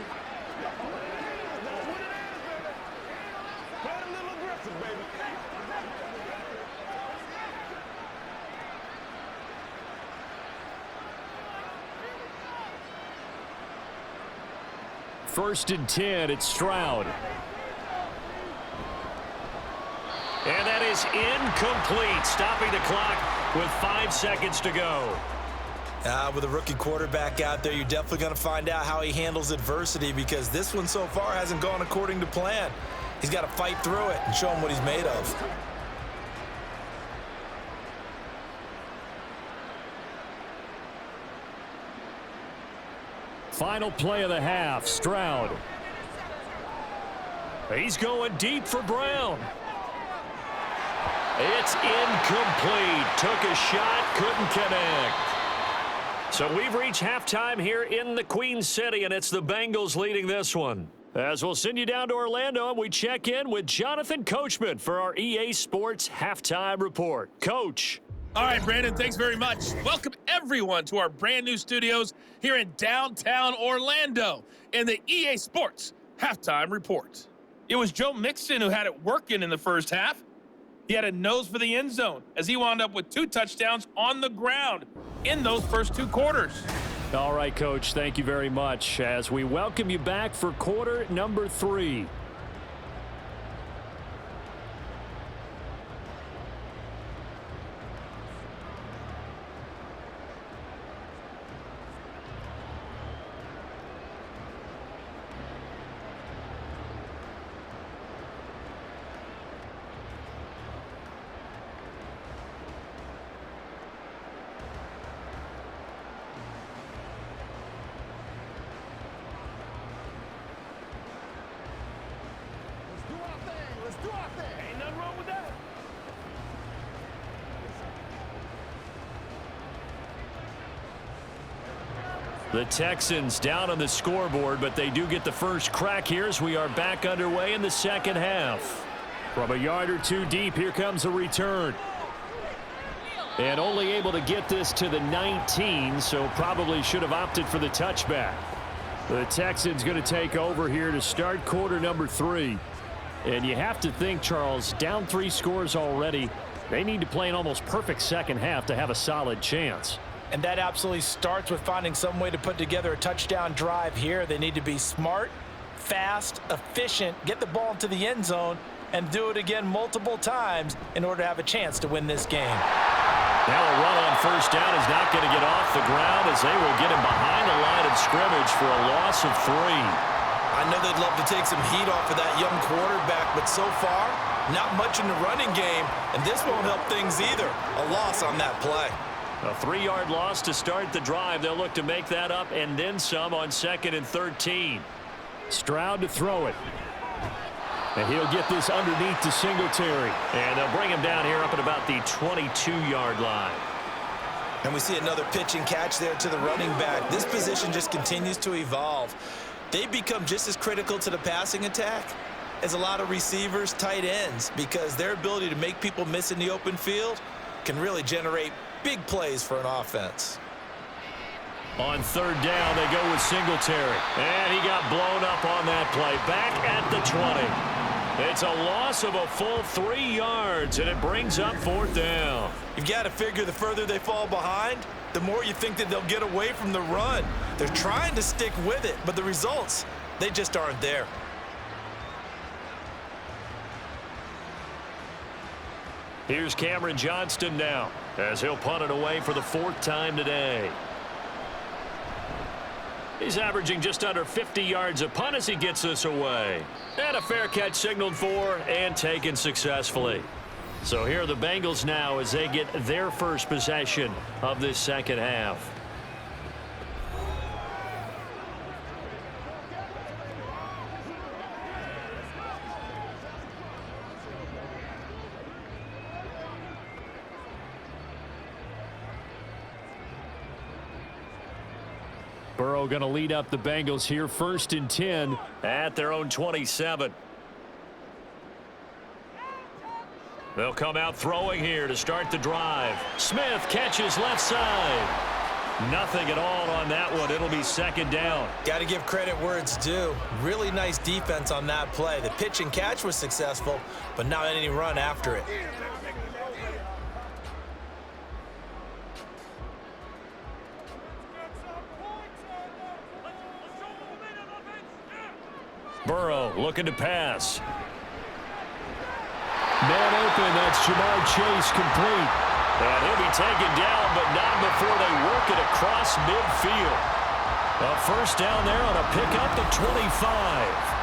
First and 10, it's Stroud. And that is incomplete, stopping the clock with 5 seconds to go. With a rookie quarterback out there, you're definitely going to find out how he handles adversity, because this one so far hasn't gone according to plan. He's got to fight through it and show him what he's made of. Final play of the half, Stroud. He's going deep for Brown. It's incomplete. Took a shot, couldn't connect. So we've reached halftime here in the Queen City, and it's the Bengals leading this one. As we'll send you down to Orlando, and we check in with Jonathan Coachman for our EA Sports Halftime Report. Coach. All right, Brandon, thanks very much. Welcome, everyone, to our brand new studios here in downtown Orlando in the EA Sports Halftime Report. It was Joe Mixon who had it working in the first half. He had a nose for the end zone as he wound up with 2 touchdowns on the ground in those first 2 quarters. All right, Coach, thank you very much as we welcome you back for quarter number 3. Ain't nothing wrong with that. The Texans down on the scoreboard, but they do get the first crack here as we are back underway in the second half. From a yard or 2 deep, here comes a return. And only able to get this to the 19, so probably should have opted for the touchback. The Texans going to take over here to start quarter number 3. And you have to think, Charles, down 3 scores already. They need to play an almost perfect second half to have a solid chance. And that absolutely starts with finding some way to put together a touchdown drive here. They need to be smart, fast, efficient, get the ball into the end zone, and do it again multiple times in order to have a chance to win this game. Now a run on first down is not going to get off the ground as they will get him behind the line of scrimmage for a loss of 3. I know they'd love to take some heat off of that young quarterback, but so far, not much in the running game, and this won't help things either. A loss on that play. A 3-yard loss to start the drive. They'll look to make that up and then some on 2nd and 13. Stroud to throw it. And he'll get this underneath to Singletary. And they'll bring him down here up at about the 22-yard line. And we see another pitch and catch there to the running back. This position just continues to evolve. They become just as critical to the passing attack as a lot of receivers, tight ends, because their ability to make people miss in the open field can really generate big plays for an offense. On 3rd down, they go with Singletary. And he got blown up on that play. Back at the 20. It's a loss of a full 3 yards, and it brings up 4th down. You've got to figure the further they fall behind, the more you think that they'll get away from the run. They're trying to stick with it, but the results, they just aren't there. Here's Cameron Johnston now as he'll punt it away for the 4th time today. He's averaging just under 50 yards a punt as he gets this away. And a fair catch signaled for and taken successfully. So here are the Bengals now as they get their first possession of this second half. Burrow going to lead up the Bengals here, 1st and 10 at their own 27. They'll come out throwing here to start the drive. Smith catches left side. Nothing at all on that one. It'll be 2nd down. Got to give credit where it's due. Really nice defense on that play. The pitch and catch was successful, but not any run after it. Burrow looking to pass. Man open, that's Jamar Chase complete. And he'll be taken down, but not before they work it across midfield. A first down there on a pickup at 25.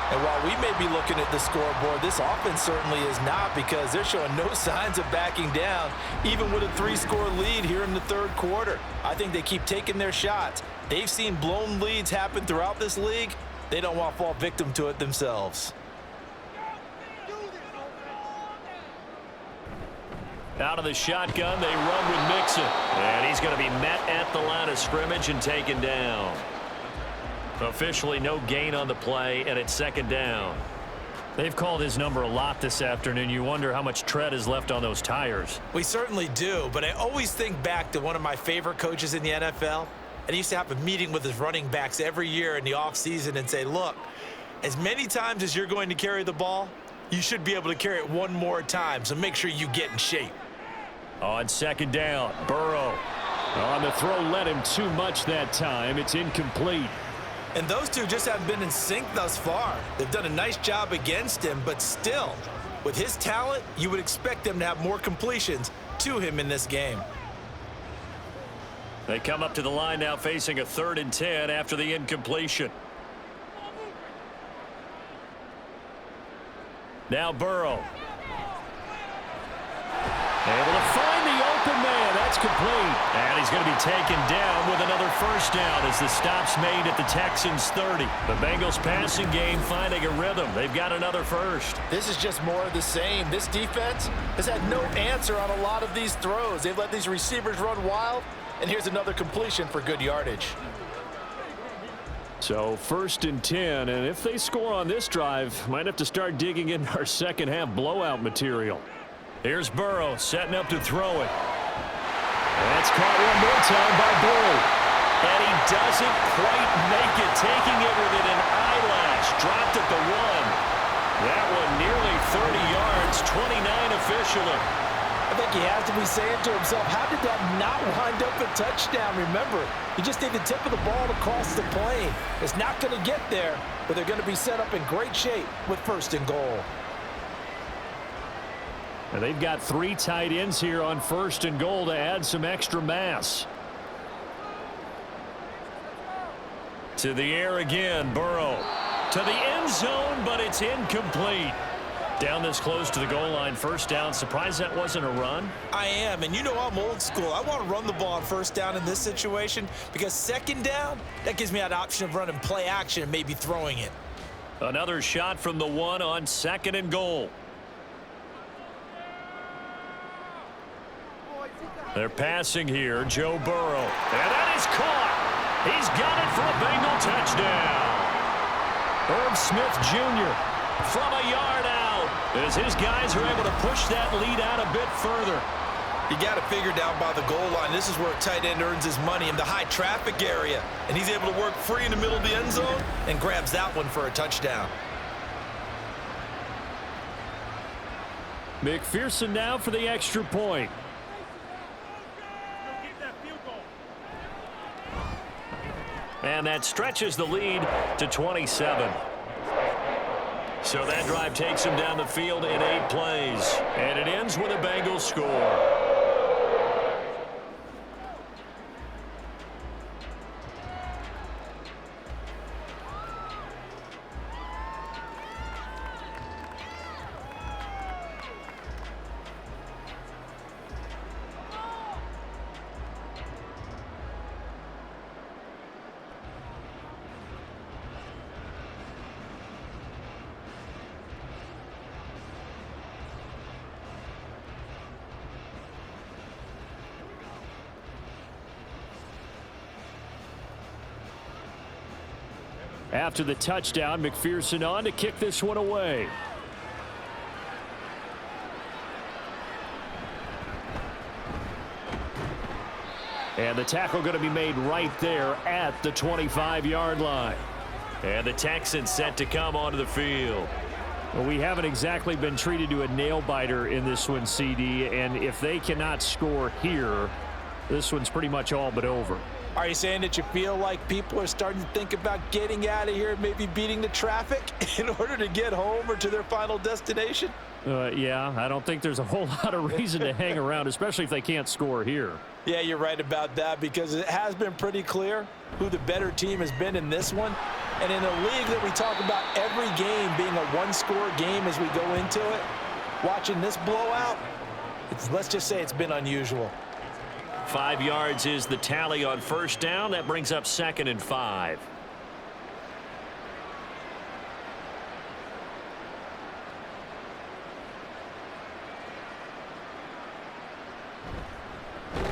And while we may be looking at the scoreboard, this offense certainly is not, because they're showing no signs of backing down, even with a 3-score lead here in the third quarter. I think they keep taking their shots. They've seen blown leads happen throughout this league. They don't want to fall victim to it themselves. Out of the shotgun, they run with Mixon. And he's going to be met at the line of scrimmage and taken down. Officially no gain on the play, and it's second down. They've called his number a lot this afternoon. You wonder how much tread is left on those tires. We certainly do, but I always think back to one of my favorite coaches in the NFL. And he used to have a meeting with his running backs every year in the offseason and say, look, as many times as you're going to carry the ball, you should be able to carry it one more time, so make sure you get in shape. On second down, Burrow. On the throw, led him too much that time. It's incomplete. And those two just haven't been in sync thus far. They've done a nice job against him, but still, with his talent, you would expect them to have more completions to him in this game. They come up to the line now facing a 3rd and 10 after the incompletion. Now Burrow. Able to find the open man. That's complete. And he's going to be taken down with another first down as the stop's made at the Texans 30. The Bengals passing game finding a rhythm. They've got another first. This is just more of the same. This defense has had no answer on a lot of these throws. They've let these receivers run wild, and here's another completion for good yardage. So 1st and 10, and if they score on this drive, might have to start digging in our second half blowout material. Here's Burrow setting up to throw it. That's caught one more time by Burrow. And he doesn't quite make it, taking it within an eyelash. Dropped at the 1. That one nearly 30 yards, 29 officially. I think he has to be saying to himself, how did that not wind up a touchdown? Remember, you just need the tip of the ball to cross the plane. It's not going to get there, but they're going to be set up in great shape with 1st and goal. And they've got 3 tight ends here on 1st and goal to add some extra mass. To the air again, Burrow. To the end zone, but it's incomplete. Down this close to the goal line, first down. Surprised that wasn't a run? I am, and you know I'm old school. I want to run the ball on 1st down in this situation because 2nd down, that gives me that option of running play action and maybe throwing it. Another shot from the 1 on 2nd and goal. They're passing here, Joe Burrow. And that is caught. He's got it for a Bengal touchdown. Irv Smith Jr. from a yard out as his guys are able to push that lead out a bit further. You got it figured out by the goal line. This is where a tight end earns his money, in the high traffic area. And he's able to work free in the middle of the end zone and grabs that one for a touchdown. McPherson now for the extra point. And that stretches the lead to 27. So that drive takes him down the field in 8 plays. And it ends with a Bengals score. After the touchdown, McPherson on to kick this one away. And the tackle going to be made right there at the 25-yard line. And the Texans set to come onto the field. Well, we haven't exactly been treated to a nail-biter in this one, CD, and if they cannot score here, this one's pretty much all but over. Are you saying that you feel like people are starting to think about getting out of here and maybe beating the traffic in order to get home or to their final destination? Yeah, I don't think there's a whole lot of reason to hang around, especially if they can't score here. Yeah, you're right about that because it has been pretty clear who the better team has been in this one. And in a league that we talk about every game being a one-score game as we go into it, watching this blowout, let's just say it's been unusual. 5 yards is the tally on first down. That brings up 2nd and 5.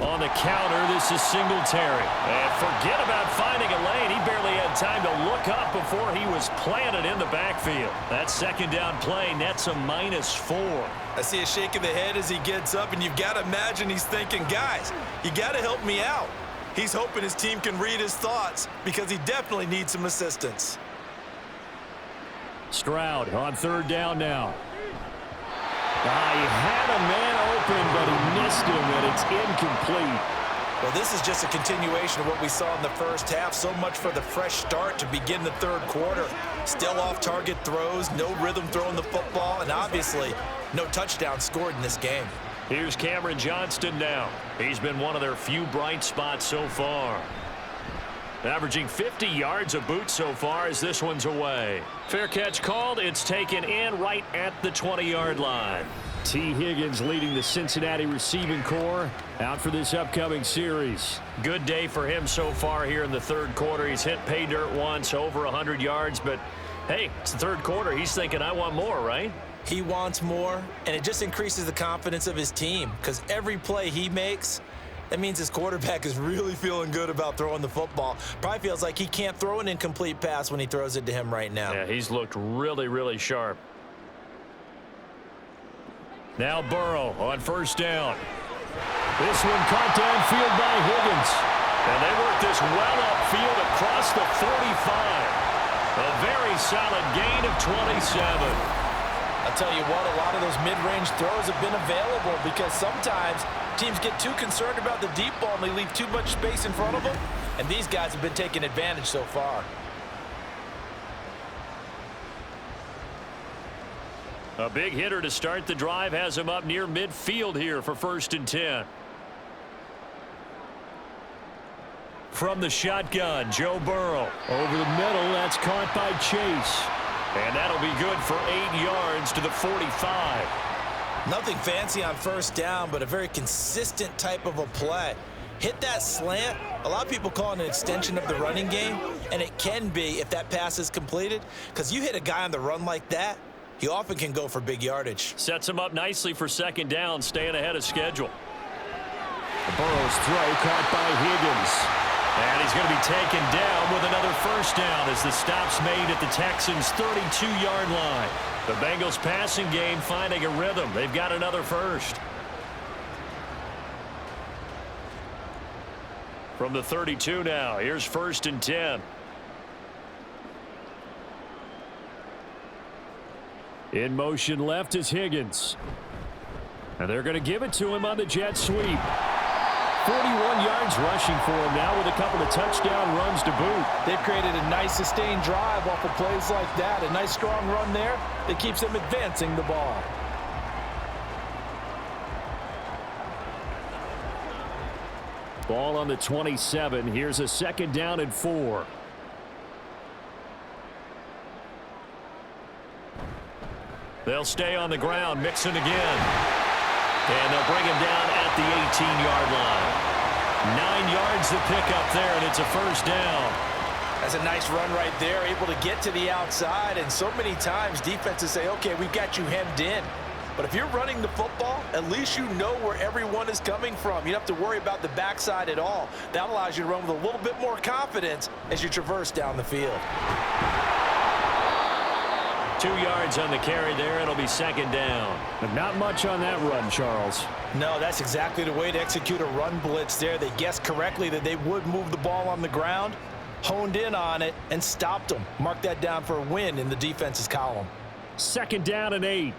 On the counter, this is Singletary. And forget about finding a lane. He barely had time to look up before he was planted in the backfield. That 2nd down play nets a -4. I see a shake of the head as he gets up, and you've got to imagine he's thinking, guys, you got to help me out. He's hoping his team can read his thoughts because he definitely needs some assistance. Stroud on 3rd down now. He had a man open, but he missed him, and it's incomplete. Well, this is just a continuation of what we saw in the first half. So much for the fresh start to begin the 3rd quarter. Still off-target throws, no rhythm throwing the football, and obviously no touchdown scored in this game. Here's Cameron Johnston now. He's been one of their few bright spots so far. Averaging 50 yards a boot so far as this one's away. Fair catch called. It's taken in right at the 20-yard line. T. Higgins leading the Cincinnati receiving corps out for this upcoming series. Good day for him so far here in the 3rd quarter. He's hit pay dirt once, over 100 yards, but hey, it's the 3rd quarter. He's thinking, I want more, right? He wants more, and it just increases the confidence of his team because every play he makes, that means his quarterback is really feeling good about throwing the football. Probably feels like he can't throw an incomplete pass when he throws it to him right now. Yeah, he's looked really, really sharp. Now Burrow on 1st down. This one caught downfield by Higgins. And they work this well upfield across the 45. A very solid gain of 27. I'll tell you what, a lot of those mid-range throws have been available because sometimes teams get too concerned about the deep ball and they leave too much space in front of them, and these guys have been taking advantage so far. A big hitter to start the drive has him up near midfield here for 1st and 10. From the shotgun, Joe Burrow. Over the middle, that's caught by Chase. And that'll be good for 8 yards to the 45. Nothing fancy on 1st down, but a very consistent type of a play. Hit that slant. A lot of people call it an extension of the running game, and it can be if that pass is completed, because you hit a guy on the run like that, he often can go for big yardage. Sets him up nicely for 2nd down, staying ahead of schedule. Burrow's throw caught by Higgins. And he's going to be taken down with another 1st down as the stop's made at the Texans' 32-yard line. The Bengals passing game finding a rhythm. They've got another 1st. From the 32 now, here's 1st and 10. In motion left is Higgins. And they're going to give it to him on the jet sweep. 41 yards rushing for him now with a couple of touchdown runs to boot. They've created a nice sustained drive off of plays like that. A nice strong run there that keeps them advancing the ball. Ball on the 27. Here's a 2nd down and 4. They'll stay on the ground, Mixon again. And they'll bring him down at the 18-yard line. 9 yards to pick up there, and it's a 1st down. That's a nice run right there, able to get to the outside. And so many times defenses say, okay, we've got you hemmed in. But if you're running the football, at least you know where everyone is coming from. You don't have to worry about the backside at all. That allows you to run with a little bit more confidence as you traverse down the field. 2 yards on the carry there. It'll be 2nd down. But not much on that run, Charles. No, that's exactly the way to execute a run blitz there. They guessed correctly that they would move the ball on the ground, honed in on it, and stopped them. Mark that down for a win in the defense's column. 2nd down and 8.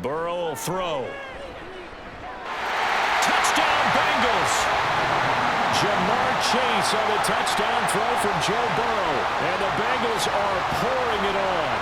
Burrow will throw. Jamar Chase on the touchdown throw from Joe Burrow. And the Bengals are pouring it on.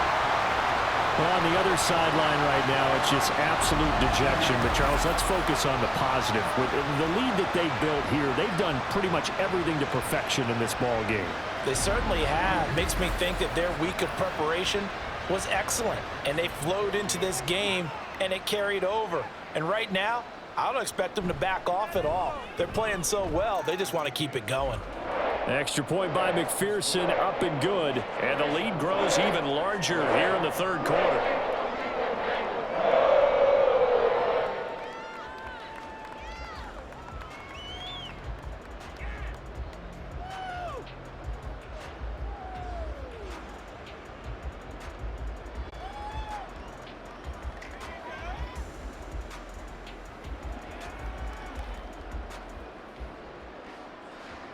Well, on the other sideline right now, it's just absolute dejection. But, Charles, let's focus on the positive. With the lead that they built here, they've done pretty much everything to perfection in this ball game. They certainly have. Makes me think that their week of preparation was excellent. And they flowed into this game, and it carried over. And right now, I don't expect them to back off at all. They're playing so well, they just want to keep it going. Extra point by McPherson, up and good. And the lead grows even larger here in the third quarter.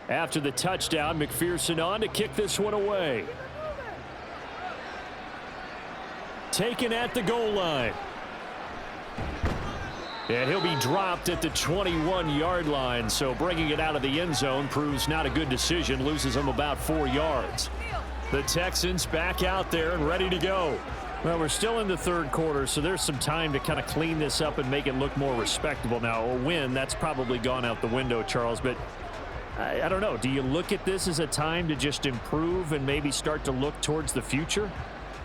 After the touchdown, McPherson on to kick this one away. Taken at the goal line. And he'll be dropped at the 21-yard line, so bringing it out of the end zone proves not a good decision, loses him about 4 yards. The Texans back out there and ready to go. Well, we're still in the third quarter, so there's some time to kind of clean this up and make it look more respectable. Now, a win, that's probably gone out the window, Charles, but I don't know. Do you look at this as a time to just improve and maybe start to look towards the future?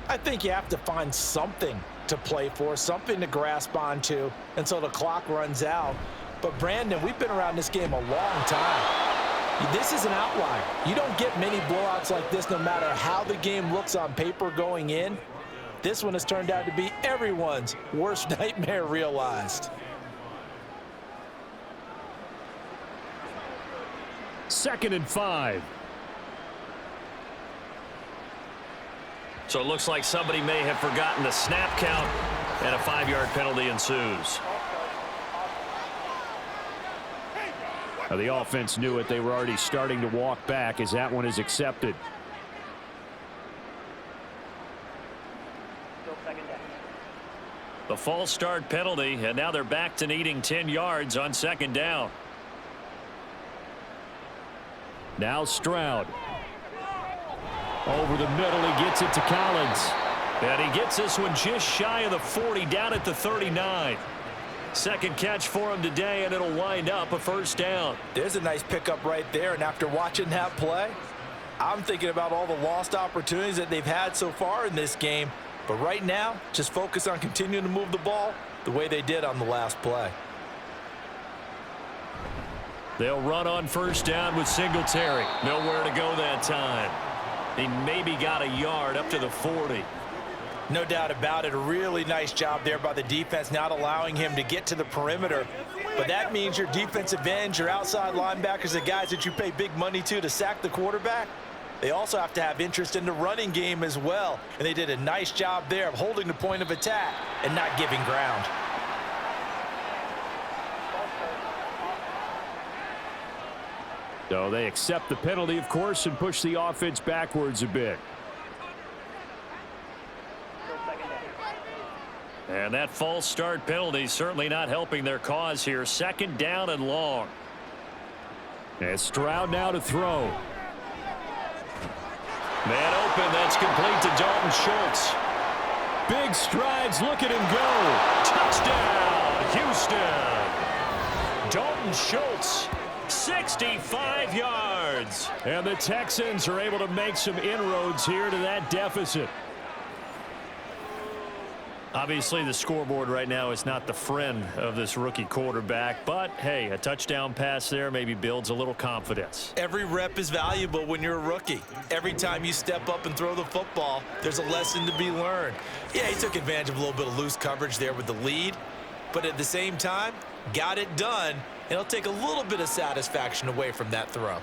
I think you have to find something to play for, something to grasp onto until the clock runs out. But, Brandon, we've been around this game a long time. This is an outlier. You don't get many blowouts like this no matter how the game looks on paper going in. This one has turned out to be everyone's worst nightmare realized. 2nd and 5. So it looks like somebody may have forgotten the snap count, and a 5-yard penalty ensues. Now, the offense knew it. They were already starting to walk back as that one is accepted. The false start penalty, and now they're back to needing 10 yards on 2nd down. Now Stroud. Over the middle, he gets it to Collins. And he gets this one just shy of the 40, down at the 39. Second catch for him today, and it'll wind up a 1st down. There's a nice pickup right there, and after watching that play, I'm thinking about all the lost opportunities that they've had so far in this game. But right now, just focus on continuing to move the ball the way they did on the last play. They'll run on 1st down with Singletary. Nowhere to go that time. He maybe got a yard up to the 40. No doubt about it. A really nice job there by the defense, not allowing him to get to the perimeter. But that means your defensive ends, your outside linebackers, the guys that you pay big money to sack the quarterback, they also have to have interest in the running game as well. And they did a nice job there of holding the point of attack and not giving ground. So they accept the penalty, of course, and push the offense backwards a bit. And that false start penalty certainly not helping their cause here. 2nd down and long. And Stroud now to throw. Man open, that's complete to Dalton Schultz. Big strides, look at him go. Touchdown, Houston. Dalton Schultz, 65 yards. And the Texans are able to make some inroads here to that deficit. Obviously, the scoreboard right now is not the friend of this rookie quarterback, but hey, a touchdown pass there maybe builds a little confidence. Every rep is valuable when you're a rookie. Every time you step up and throw the football, there's a lesson to be learned. Yeah, he took advantage of a little bit of loose coverage there with the lead, but at the same time, got it done, and it'll take a little bit of satisfaction away from that throw.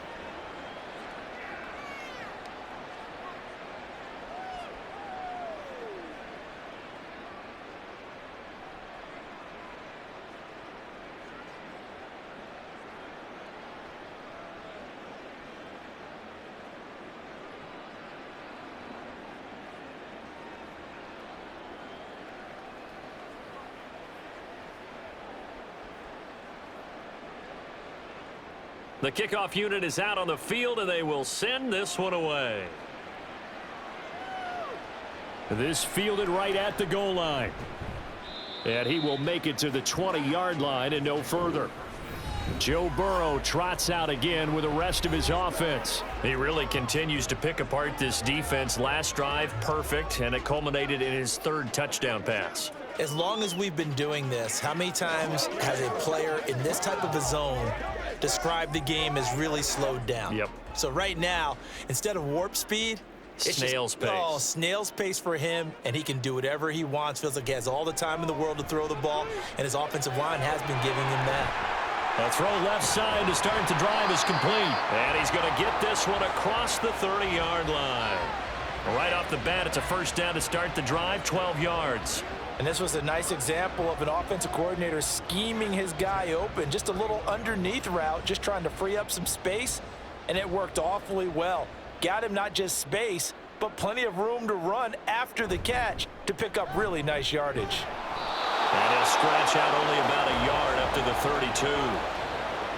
The kickoff unit is out on the field, and they will send this one away. This fielded right at the goal line. And he will make it to the 20-yard line and no further. Joe Burrow trots out again with the rest of his offense. He really continues to pick apart this defense. Last drive, perfect, and it culminated in his third touchdown pass. As long as we've been doing this, how many times has a player in this type of a zone described the game as really slowed down? Yep. So right now, instead of warp speed, it's snail's pace. Oh, snail's pace for him, and he can do whatever he wants. Feels like he has all the time in the world to throw the ball, and his offensive line has been giving him that. A throw left side to start the drive is complete. And he's going to get this one across the 30-yard line. Right off the bat, it's a first down to start the drive, 12 yards. And this was a nice example of an offensive coordinator scheming his guy open. Just a little underneath route, just trying to free up some space, and it worked awfully well. Got him not just space, but plenty of room to run after the catch to pick up really nice yardage. And he'll stretch out only about a yard up to the 32.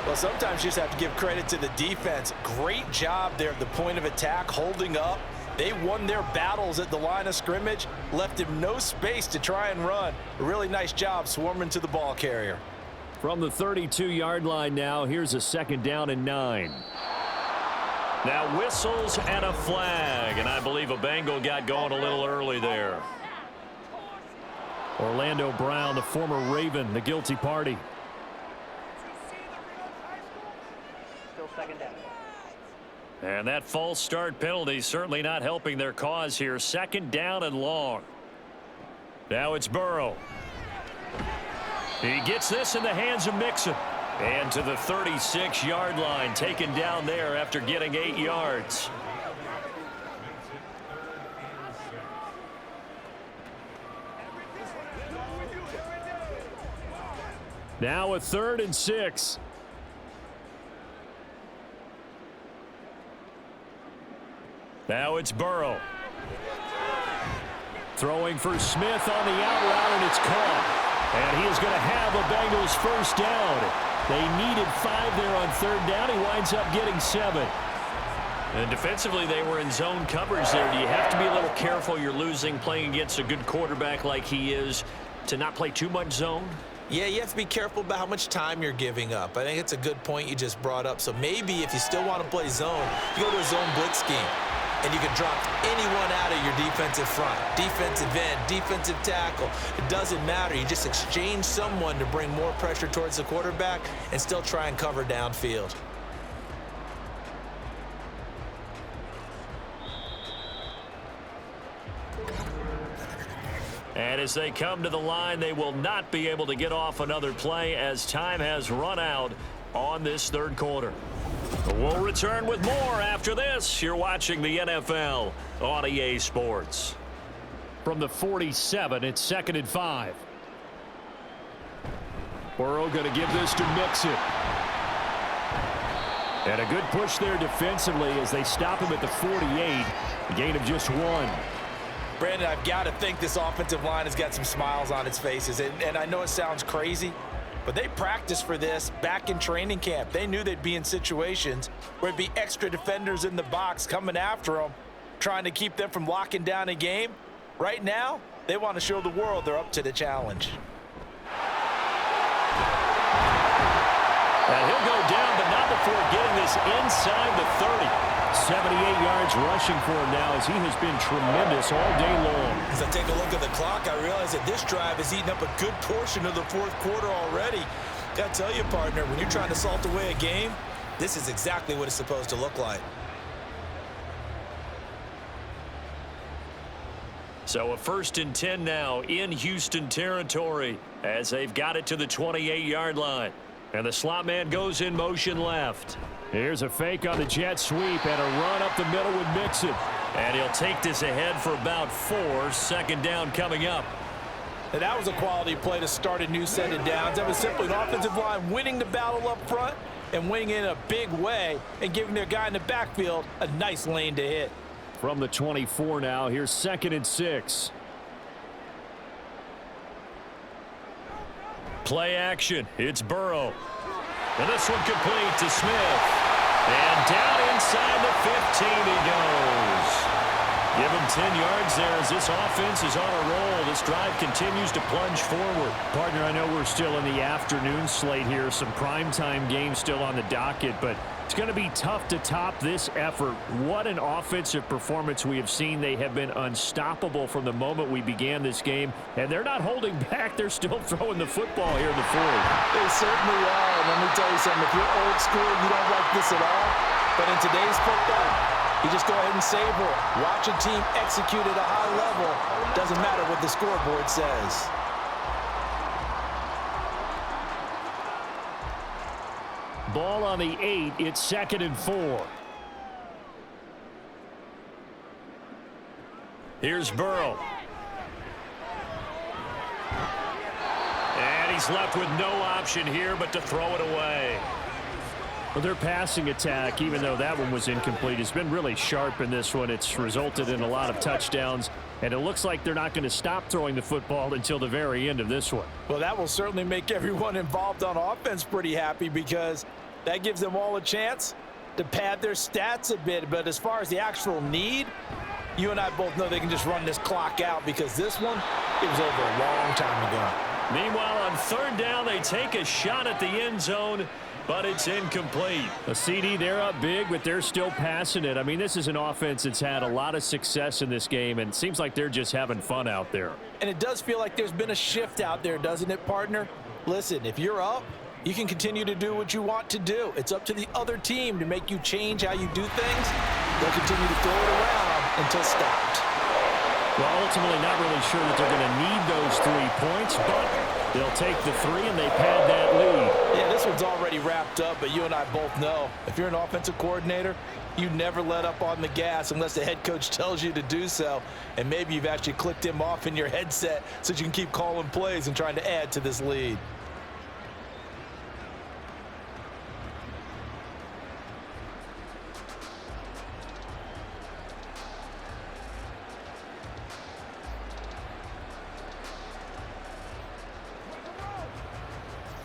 Well, sometimes you just have to give credit to the defense. Great job there at the point of attack, holding up. They won their battles at the line of scrimmage, left him no space to try and run. A really nice job swarming to the ball carrier. From the 32-yard line now, here's a second down and 9. Now whistles and a flag, and I believe a Bengal got going a little early there. Orlando Brown, the former Raven, the guilty party. Still second down. And that false start penalty certainly not helping their cause here. Second down and long. Now it's Burrow. He gets this in the hands of Mixon. And to the 36-yard line, taken down there after getting 8 yards. Now a 3rd and 6. Now it's Burrow. Throwing for Smith on the out route, and it's caught. And he is going to have a Bengals first down. They needed 5 there on 3rd down. He winds up getting 7. And defensively, they were in zone coverage there. Do you have to be a little careful? You're losing, playing against a good quarterback like he is, to not play too much zone? Yeah, you have to be careful about how much time you're giving up. I think it's a good point you just brought up. So maybe if you still want to play zone, you go to a zone blitz scheme, and you can drop anyone out of your defensive front, defensive end, defensive tackle. It doesn't matter. You just exchange someone to bring more pressure towards the quarterback and still try and cover downfield. And as they come to the line, they will not be able to get off another play as time has run out on this 3rd quarter. We'll return with more after this. You're watching the NFL on EA Sports. From the 47, it's 2nd and 5. Burrow going to give this to Mixon. And a good push there defensively as they stop him at the 48. A gain of just 1. Brandon, I've got to think this offensive line has got some smiles on its faces. And I know it sounds crazy, but they practiced for this back in training camp. They knew they'd be in situations where it'd be extra defenders in the box coming after them, trying to keep them from locking down a game. Right now, they want to show the world they're up to the challenge. And he'll go down, but not before getting this inside the 30. 78 yards rushing for him now as he has been tremendous all day long. As I take a look at the clock, I realize that this drive has eaten up a good portion of the 4th quarter already. Got to tell you, partner, when you're trying to salt away a game, this is exactly what it's supposed to look like. So a 1st and 10 now in Houston territory as they've got it to the 28-yard line. And the slot man goes in motion left. Here's a fake on the jet sweep and a run up the middle with Mixon. And he'll take this ahead for about 4. 2nd down coming up. And that was a quality play to start a new set of downs. That was simply an offensive line winning the battle up front and winning in a big way and giving their guy in the backfield a nice lane to hit. From the 24 now, here's 2nd and 6. Play action. It's Burrow. And this one complete to Smith. And down inside the 15 he goes. Give him 10 yards there as this offense is on a roll. This drive continues to plunge forward. Partner, I know we're still in the afternoon slate here. Some primetime games still on the docket, but it's going to be tough to top this effort. What an offensive performance we have seen. They have been unstoppable from the moment we began this game, and they're not holding back. They're still throwing the football here in the fourth. They certainly are. And let me tell you something. If you're old school, you don't like this at all. But in today's football, you just go ahead and savor it. Watch a team execute at a high level. Doesn't matter what the scoreboard says. Ball on the 8. It's 2nd and 4. Here's Burrow. And he's left with no option here but to throw it away. Well, their passing attack, even though that one was incomplete, has been really sharp in this one. It's resulted in a lot of touchdowns, and it looks like they're not going to stop throwing the football until the very end of this one. Well, that will certainly make everyone involved on offense pretty happy because that gives them all a chance to pad their stats a bit. But as far as the actual need, you and I both know they can just run this clock out because this one, it was over a long time ago. Meanwhile, on 3rd down, they take a shot at the end zone, but it's incomplete. A CD, they're up big, but they're still passing it. I mean, this is an offense that's had a lot of success in this game, and it seems like they're just having fun out there. And it does feel like there's been a shift out there, doesn't it, partner? Listen, if you're up, you can continue to do what you want to do. It's up to the other team to make you change how you do things. They'll continue to throw it around until stopped. Well, ultimately not really sure that they're going to need those 3 points, but they'll take the 3 and they pad that lead. Yeah, this one's already wrapped up, but you and I both know if you're an offensive coordinator, you never let up on the gas unless the head coach tells you to do so. And maybe you've actually clicked him off in your headset so you can keep calling plays and trying to add to this lead.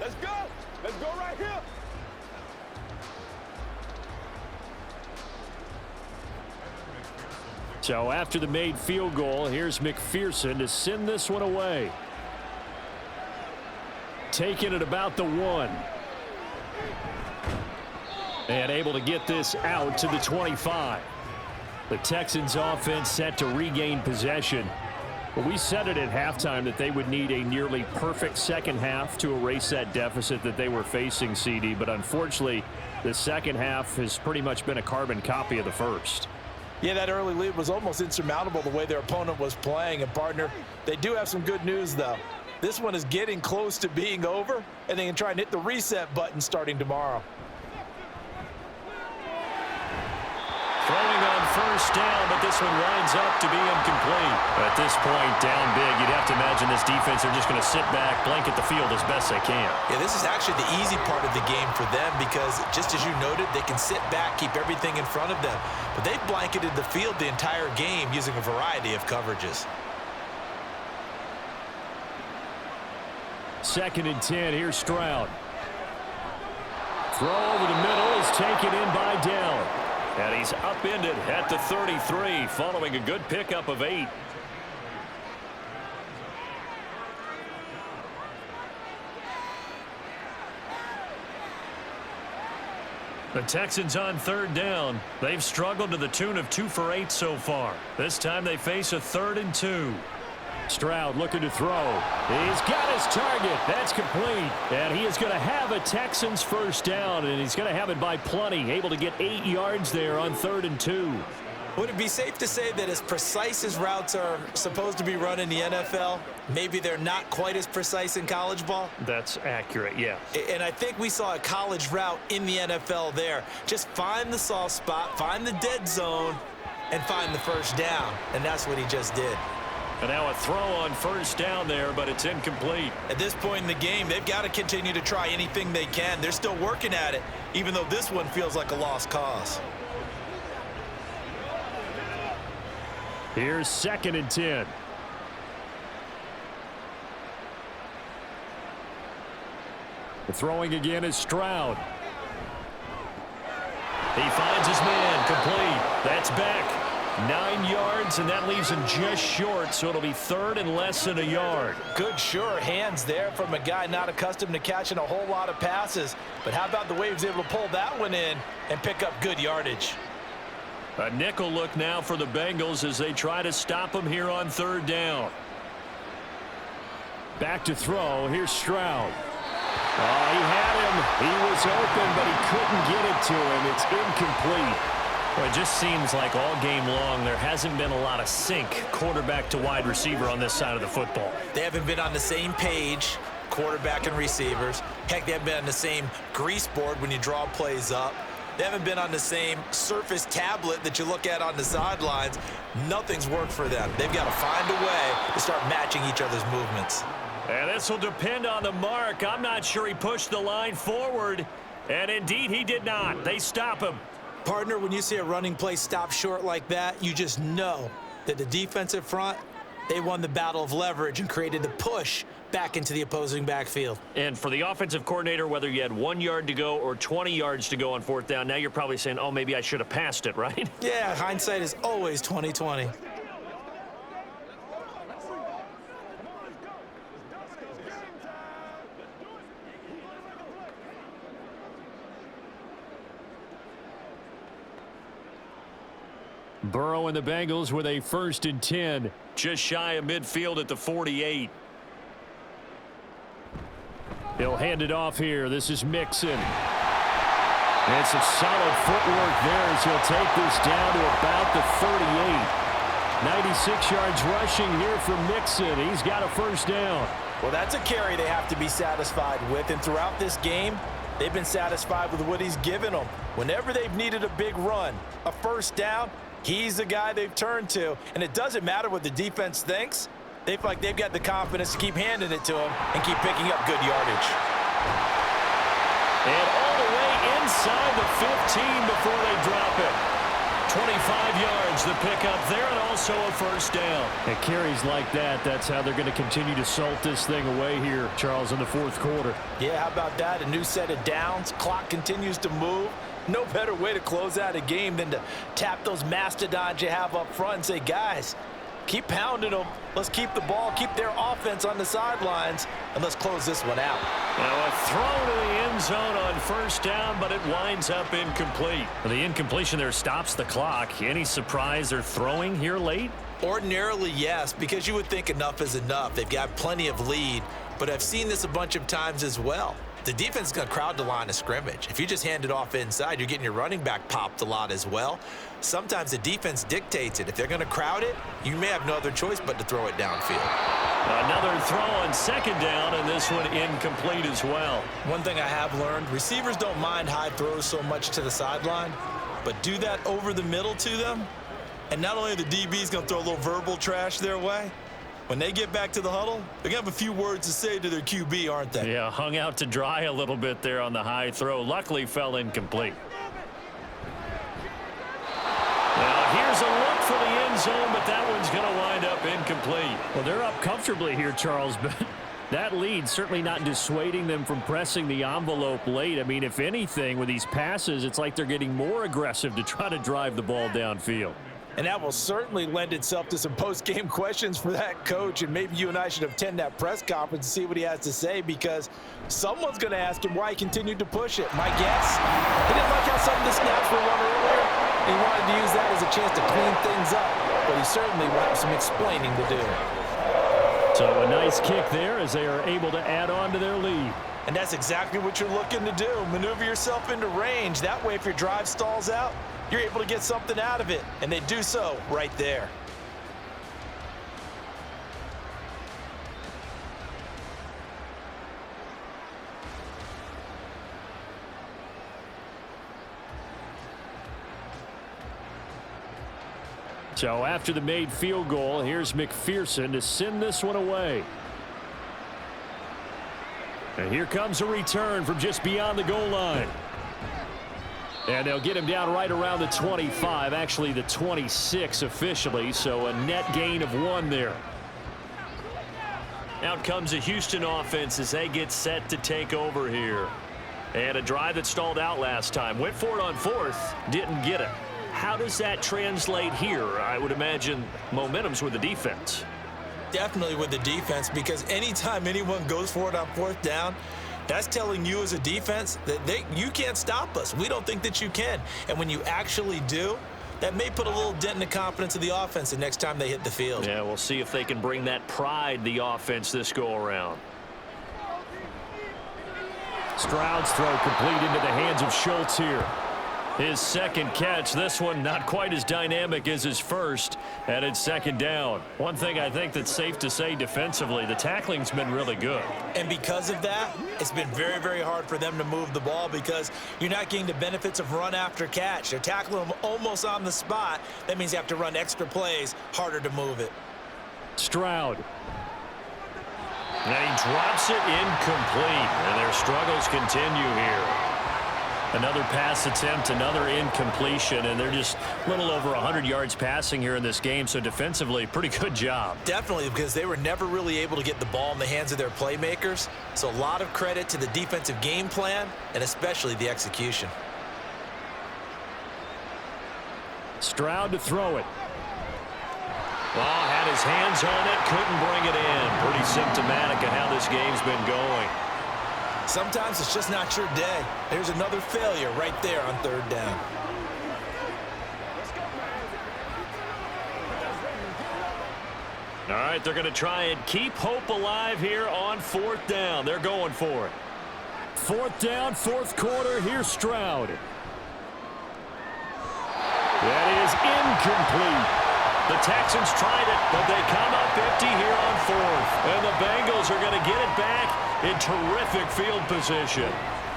Let's go. Let's go right here. So after the made field goal, here's McPherson to send this one away. Taking it about the 1. And able to get this out to the 25. The Texans offense set to regain possession. Well, we said it at halftime that they would need a nearly perfect second half to erase that deficit that they were facing, CD. But unfortunately, the second half has pretty much been a carbon copy of the first. Yeah, that early lead was almost insurmountable the way their opponent was playing. And, partner, they do have some good news, though. This one is getting close to being over, and they can try and hit the reset button starting tomorrow. Throwing on 1st down, but this one winds up to be incomplete. At this point, down big, you'd have to imagine this defense are just going to sit back, blanket the field as best they can. Yeah, this is actually the easy part of the game for them because, just as you noted, they can sit back, keep everything in front of them. But they've blanketed the field the entire game using a variety of coverages. 2nd and 10, here's Stroud. Throw over the middle is taken in by Dell. And he's upended at the 33 following a good pickup of 8. The Texans on 3rd down. They've struggled to the tune of 2 for 8 so far. This time they face a 3rd and 2. Stroud looking to throw. He's got his target. That's complete. And he is going to have a Texans 1st down, and he's going to have it by plenty. Able to get 8 yards there on 3rd and 2. Would it be safe to say that as precise as routes are supposed to be run in the NFL, maybe they're not quite as precise in college ball? That's accurate, yeah. And I think we saw a college route in the NFL there. Just find the soft spot, find the dead zone, and find the 1st down. And that's what he just did. And now a throw on 1st down there, but it's incomplete. At this point in the game, they've got to continue to try anything they can. They're still working at it, even though this one feels like a lost cause. Here's 2nd and 10. Throwing again is Stroud. He finds his man, complete. That's back. 9 yards, and that leaves him just short, so it'll be third and less than a yard. Good, sure hands there from a guy not accustomed to catching a whole lot of passes. But how about the way he was able to pull that one in and pick up good yardage? A nickel look now for the Bengals as they try to stop him here on third down. Back to throw. Here's Stroud. Oh, he had him. He was open, but he couldn't get it to him. It's incomplete. Well, it just seems like all game long there hasn't been a lot of sync quarterback to wide receiver on this side of the football. They haven't been on the same page, quarterback and receivers. Heck, they haven't been on the same grease board when you draw plays up. They haven't been on the same Surface tablet that you look at on the sidelines. Nothing's worked for them. They've got to find a way to start matching each other's movements. And this will depend on the mark. I'm not sure he pushed the line forward. And indeed, he did not. They stop him. Partner, when you see a running play stop short like that, you just know that the defensive front, they won the battle of leverage and created the push back into the opposing backfield. And for the offensive coordinator, whether you had 1 yard to go or 20 yards to go on fourth down, now you're probably saying, oh, maybe I should have passed it, right? Yeah, hindsight is always 20/20. Burrow and the Bengals with a 1st and 10. Just shy of midfield at the 48. He'll hand it off here. This is Mixon. And some solid footwork there as he'll take this down to about the 38. 96 yards rushing here from Mixon. He's got a 1st down. Well, that's a carry they have to be satisfied with. And throughout this game, they've been satisfied with what he's given them. Whenever they've needed a big run, a 1st down, he's the guy they've turned to. And it doesn't matter what the defense thinks. They feel like they've got the confidence to keep handing it to him and keep picking up good yardage. And all the way inside the 15 before they drop it. 25 yards the pickup there, and also a 1st down. And carries like that, that's how they're going to continue to salt this thing away here, Charles, in the 4th quarter. Yeah, how about that? A new set of downs. Clock continues to move. No better way to close out a game than to tap those mastodons you have up front and say, guys, keep pounding them. Let's keep the ball, keep their offense on the sidelines, and let's close this one out. Now a throw to the end zone on 1st down, but it winds up incomplete. The incompletion there stops the clock. Any surprise they're throwing here late? Ordinarily, yes, because you would think enough is enough. They've got plenty of lead, but I've seen this a bunch of times as well. The defense is going to crowd the line of scrimmage. If you just hand it off inside, you're getting your running back popped a lot as well. Sometimes the defense dictates it. If they're going to crowd it, you may have no other choice but to throw it downfield. Another throw on 2nd down, and this one incomplete as well. One thing I have learned, receivers don't mind high throws so much to the sideline, but do that over the middle to them, and not only are the DBs going to throw a little verbal trash their way, when they get back to the huddle, they're going to have a few words to say to their QB, aren't they? Yeah, hung out to dry a little bit there on the high throw. Luckily fell incomplete. Now here's a look for the end zone, but that one's going to wind up incomplete. Well, they're up comfortably here, Charles, but that lead certainly not dissuading them from pressing the envelope late. I mean, if anything, with these passes, it's like they're getting more aggressive to try to drive the ball downfield. And that will certainly lend itself to some post-game questions for that coach, and maybe you and I should attend that press conference and see what he has to say, because someone's going to ask him why he continued to push it. My guess, he didn't like how some of the snaps were run earlier. He wanted to use that as a chance to clean things up, but he certainly will have some explaining to do. So a nice kick there as they are able to add on to their lead. And that's exactly what you're looking to do. Maneuver yourself into range. That way, if your drive stalls out, you're able to get something out of it, and they do so right there. So after the made field goal, here's McPherson to send this one away. And here comes a return from just beyond the goal line. And they'll get him down right around the 25, actually the 26 officially, so a net gain of 1 there. Out comes the Houston offense as they get set to take over here. And a drive that stalled out last time. Went for it on fourth, didn't get it. How does that translate here? I would imagine momentum's with the defense. Definitely with the defense, because anytime anyone goes for it on fourth down, that's telling you as a defense that you can't stop us. We don't think that you can. And when you actually do, that may put a little dent in the confidence of the offense the next time they hit the field. Yeah, we'll see if they can bring that pride the offense this go-around. Stroud's throw complete into the hands of Schultz here. His second catch, this one not quite as dynamic as his first, and it's second down. One thing I think that's safe to say defensively, the tackling's been really good. And because of that, it's been very, very hard for them to move the ball because you're not getting the benefits of run after catch. They're tackling them almost on the spot. That means you have to run extra plays, harder to move it. Stroud. And he drops it incomplete, and their struggles continue here. Another pass attempt, another incompletion, and they're just a little over 100 yards passing here in this game, so defensively, pretty good job. Definitely, because they were never really able to get the ball in the hands of their playmakers, so a lot of credit to the defensive game plan and especially the execution. Stroud to throw it. Well, had his hands on it, couldn't bring it in. Pretty symptomatic of how this game's been going. Sometimes it's just not your day. There's another failure right there on third down. All right, they're going to try and keep hope alive here on fourth down. They're going for it. Fourth down, fourth quarter. Here's Stroud. That is incomplete. The Texans tried it, but they come up empty here on fourth. And the Bengals are going to get it back in terrific field position.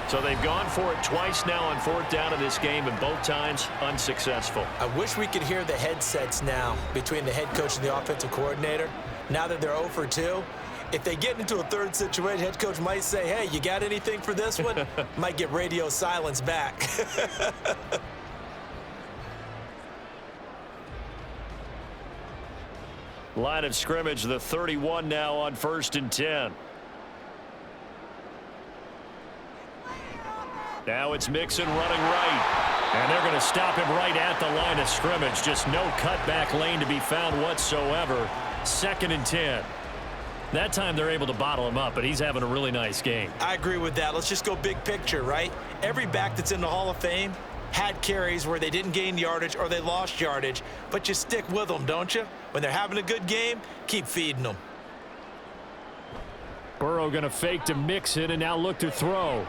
So they've gone for it twice now on fourth down in this game, and both times unsuccessful. I wish we could hear the headsets now between the head coach and the offensive coordinator. Now that they're 0 for 2, if they get into a third situation, head coach might say, hey, you got anything for this one? Might get radio silence back. Line of scrimmage, the 31 now on 1st and 10. Now it's Mixon running right. And they're going to stop him right at the line of scrimmage. Just no cutback lane to be found whatsoever. 2nd and 10. That time they're able to bottle him up, but he's having a really nice game. I agree with that. Let's just go big picture, right? Every back that's in the Hall of Fame had carries where they didn't gain yardage or they lost yardage, but you stick with them, don't you? When they're having a good game, keep feeding them. Burrow going to fake to Mixon and now look to throw.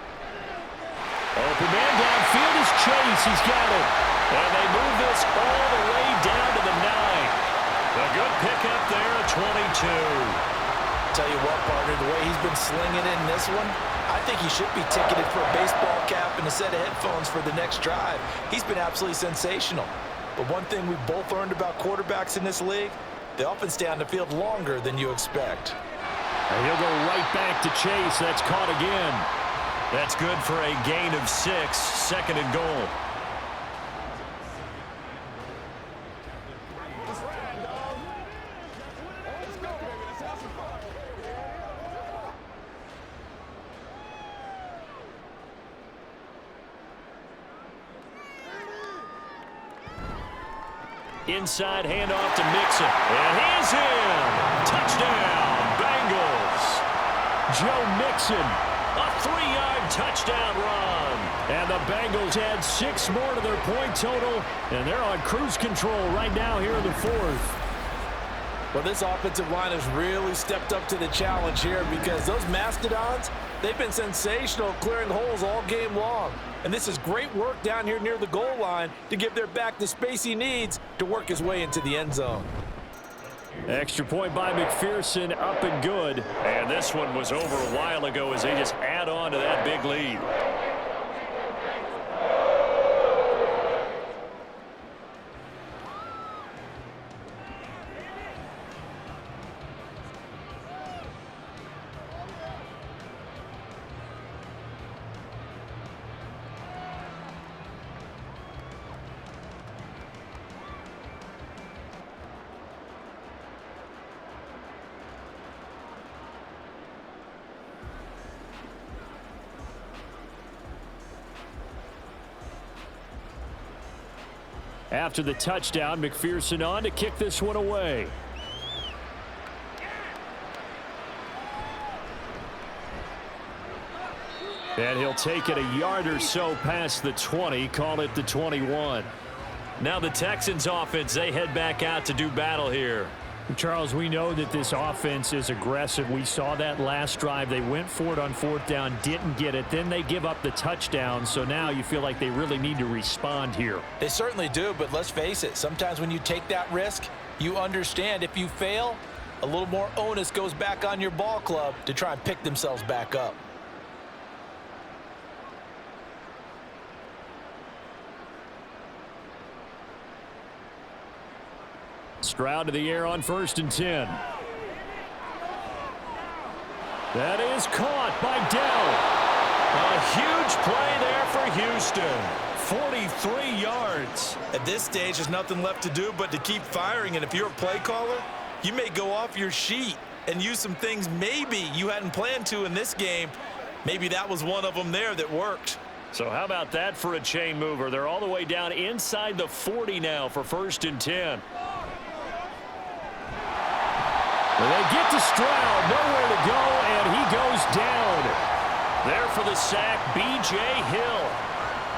Open man downfield is Chase. He's got it. And they move this all the way down to the 9. A good pickup there at 22. Tell you what, partner, the way he's been slinging in this one, I think he should be ticketed for a baseball cap and a set of headphones for the next drive. He's been absolutely sensational. But one thing we've both learned about quarterbacks in this league, they often stay on the field longer than you expect. And he'll go right back to Chase. That's caught again. That's good for a gain of 6, 2nd and goal. Inside handoff to Mixon. And he's in. Touchdown, Bengals. Joe Mixon. A 3-yard touchdown run. And the Bengals add 6 more to their point total, and they're on cruise control right now here in the 4th. Well, this offensive line has really stepped up to the challenge here because those Mastodons, they've been sensational clearing holes all game long. And this is great work down here near the goal line to give their back the space he needs to work his way into the end zone. Extra point by McPherson, up and good. And this one was over a while ago as they just add on to that big lead. After the touchdown, McPherson on to kick this one away. And he'll take it a yard or so past the 20, call it the 21. Now the Texans offense, they head back out to do battle here. Charles, we know that this offense is aggressive. We saw that last drive. They went for it on 4th down, didn't get it. Then they give up the touchdown. So now you feel like they really need to respond here. They certainly do, but let's face it. Sometimes when you take that risk, you understand if you fail, a little more onus goes back on your ball club to try and pick themselves back up. Stroud to the air on 1st and 10. That is caught by Dell. A huge play there for Houston. 43 yards. At this stage, there's nothing left to do but to keep firing. And if you're a play caller, you may go off your sheet and use some things maybe you hadn't planned to in this game. Maybe that was one of them there that worked. So how about that for a chain mover? They're all the way down inside the 40 now for 1st and 10. They get to Stroud, nowhere to go, and he goes down. There for the sack, B.J. Hill.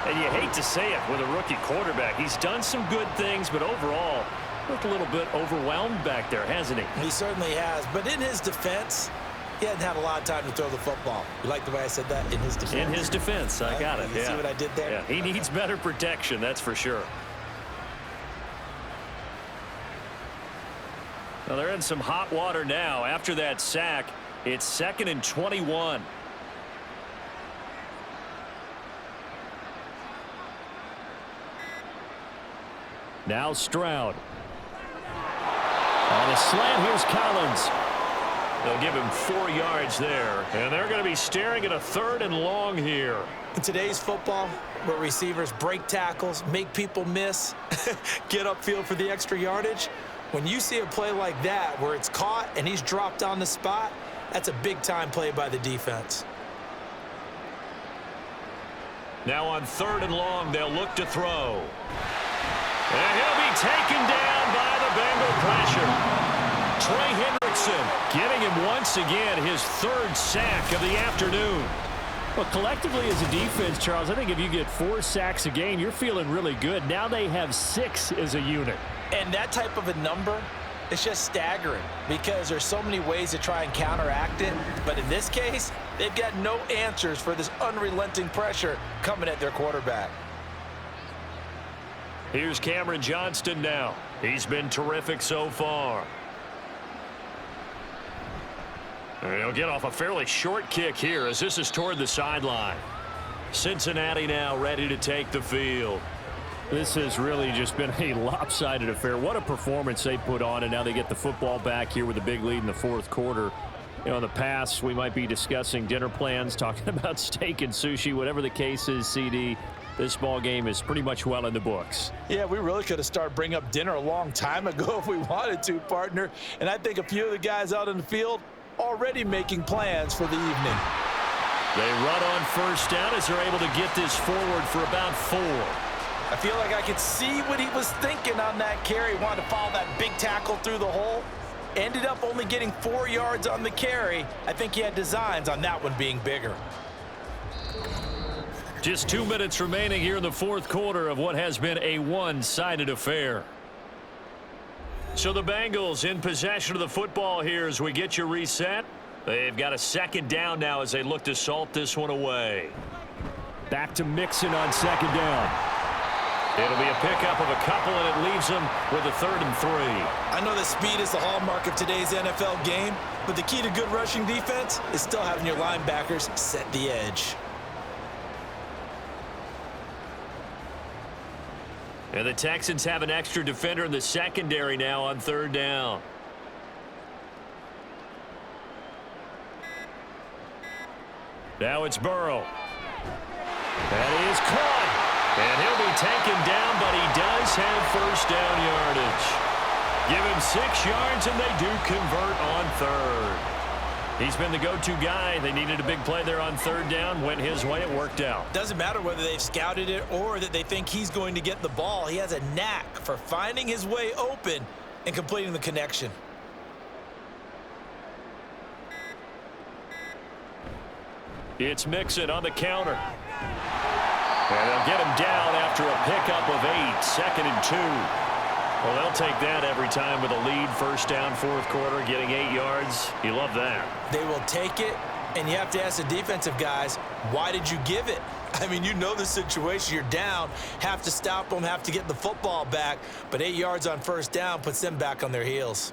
And you hate to say it with a rookie quarterback. He's done some good things, but overall, looked a little bit overwhelmed back there, hasn't he? He certainly has, but in his defense, he hadn't had a lot of time to throw the football. You like the way I said that? In his defense. In his defense, I got it. You see what I did there? Yeah, he needs better protection, that's for sure. Well, they're in some hot water now. After that sack, it's 2nd and 21. Now Stroud. On a slant, here's Collins. They'll give him 4 yards there. And they're going to be staring at a 3rd and long here. In today's football, where receivers break tackles, make people miss, get upfield for the extra yardage, when you see a play like that where it's caught and he's dropped on the spot, that's a big-time play by the defense. Now on 3rd and long, they'll look to throw. And he'll be taken down by the Bengal pressure. Trey Hendrickson getting him once again his 3rd sack of the afternoon. Well, collectively as a defense, Charles, I think if you get 4 sacks a game, you're feeling really good. Now they have 6 as a unit. And that type of a number, it's just staggering because there's so many ways to try and counteract it. But in this case, they've got no answers for this unrelenting pressure coming at their quarterback. Here's Cameron Johnston now. He's been terrific so far. And he'll get off a fairly short kick here as this is toward the sideline. Cincinnati now ready to take the field. This has really just been a lopsided affair. What a performance they put on, and now they get the football back here with a big lead in the 4th quarter. You know, in the past, we might be discussing dinner plans, talking about steak and sushi, whatever the case is, CD. This ball game is pretty much well in the books. Yeah, we really could have started bringing up dinner a long time ago if we wanted to, partner. And I think a few of the guys out in the field already making plans for the evening. They run on 1st down as they're able to get this forward for about 4. I feel like I could see what he was thinking on that carry. Wanted to follow that big tackle through the hole. Ended up only getting 4 yards on the carry. I think he had designs on that one being bigger. Just 2 minutes remaining here in the 4th quarter of what has been a one-sided affair. So the Bengals in possession of the football here as we get you reset. They've got a 2nd down now as they look to salt this one away. Back to Mixon on 2nd down. It'll be a pickup of a couple, and it leaves them with a 3rd and 3. I know that speed is the hallmark of today's NFL game, but the key to good rushing defense is still having your linebackers set the edge. And the Texans have an extra defender in the secondary now on 3rd down. Now it's Burrow. That is caught. And he'll be taken down, but he does have 1st down yardage. Give him 6 yards, and they do convert on 3rd. He's been the go-to guy. They needed a big play there on third down. Went his way. It worked out. Doesn't matter whether they've scouted it or that they think he's going to get the ball. He has a knack for finding his way open and completing the connection. It's Mixon on the counter. And they'll get him down after a pickup of 8. 2nd and 2. Well, they'll take that every time with a lead. First down, fourth quarter, getting 8 yards. You love that. They will take it, and you have to ask the defensive guys, why did you give it? I mean, you know the situation. You're down, have to stop them, have to get the football back, but 8 yards on first down puts them back on their heels.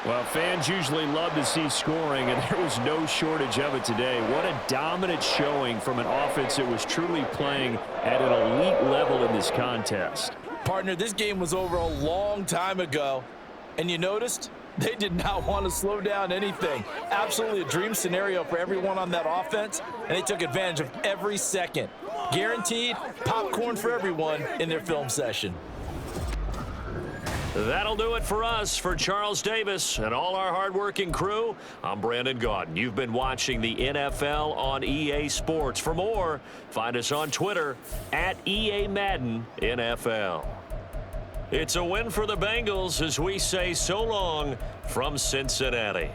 Well, fans usually love to see scoring, and there was no shortage of it today. What a dominant showing from an offense that was truly playing at an elite level in this contest. Partner, this game was over a long time ago, and you noticed they did not want to slow down anything. Absolutely a dream scenario for everyone on that offense, and they took advantage of every second. Guaranteed popcorn for everyone in their film session. That'll do it for us. For Charles Davis and all our hardworking crew, I'm Brandon Gaudin. You've been watching the NFL on EA Sports. For more, find us on Twitter at EA Madden NFL. It's a win for the Bengals as we say so long from Cincinnati.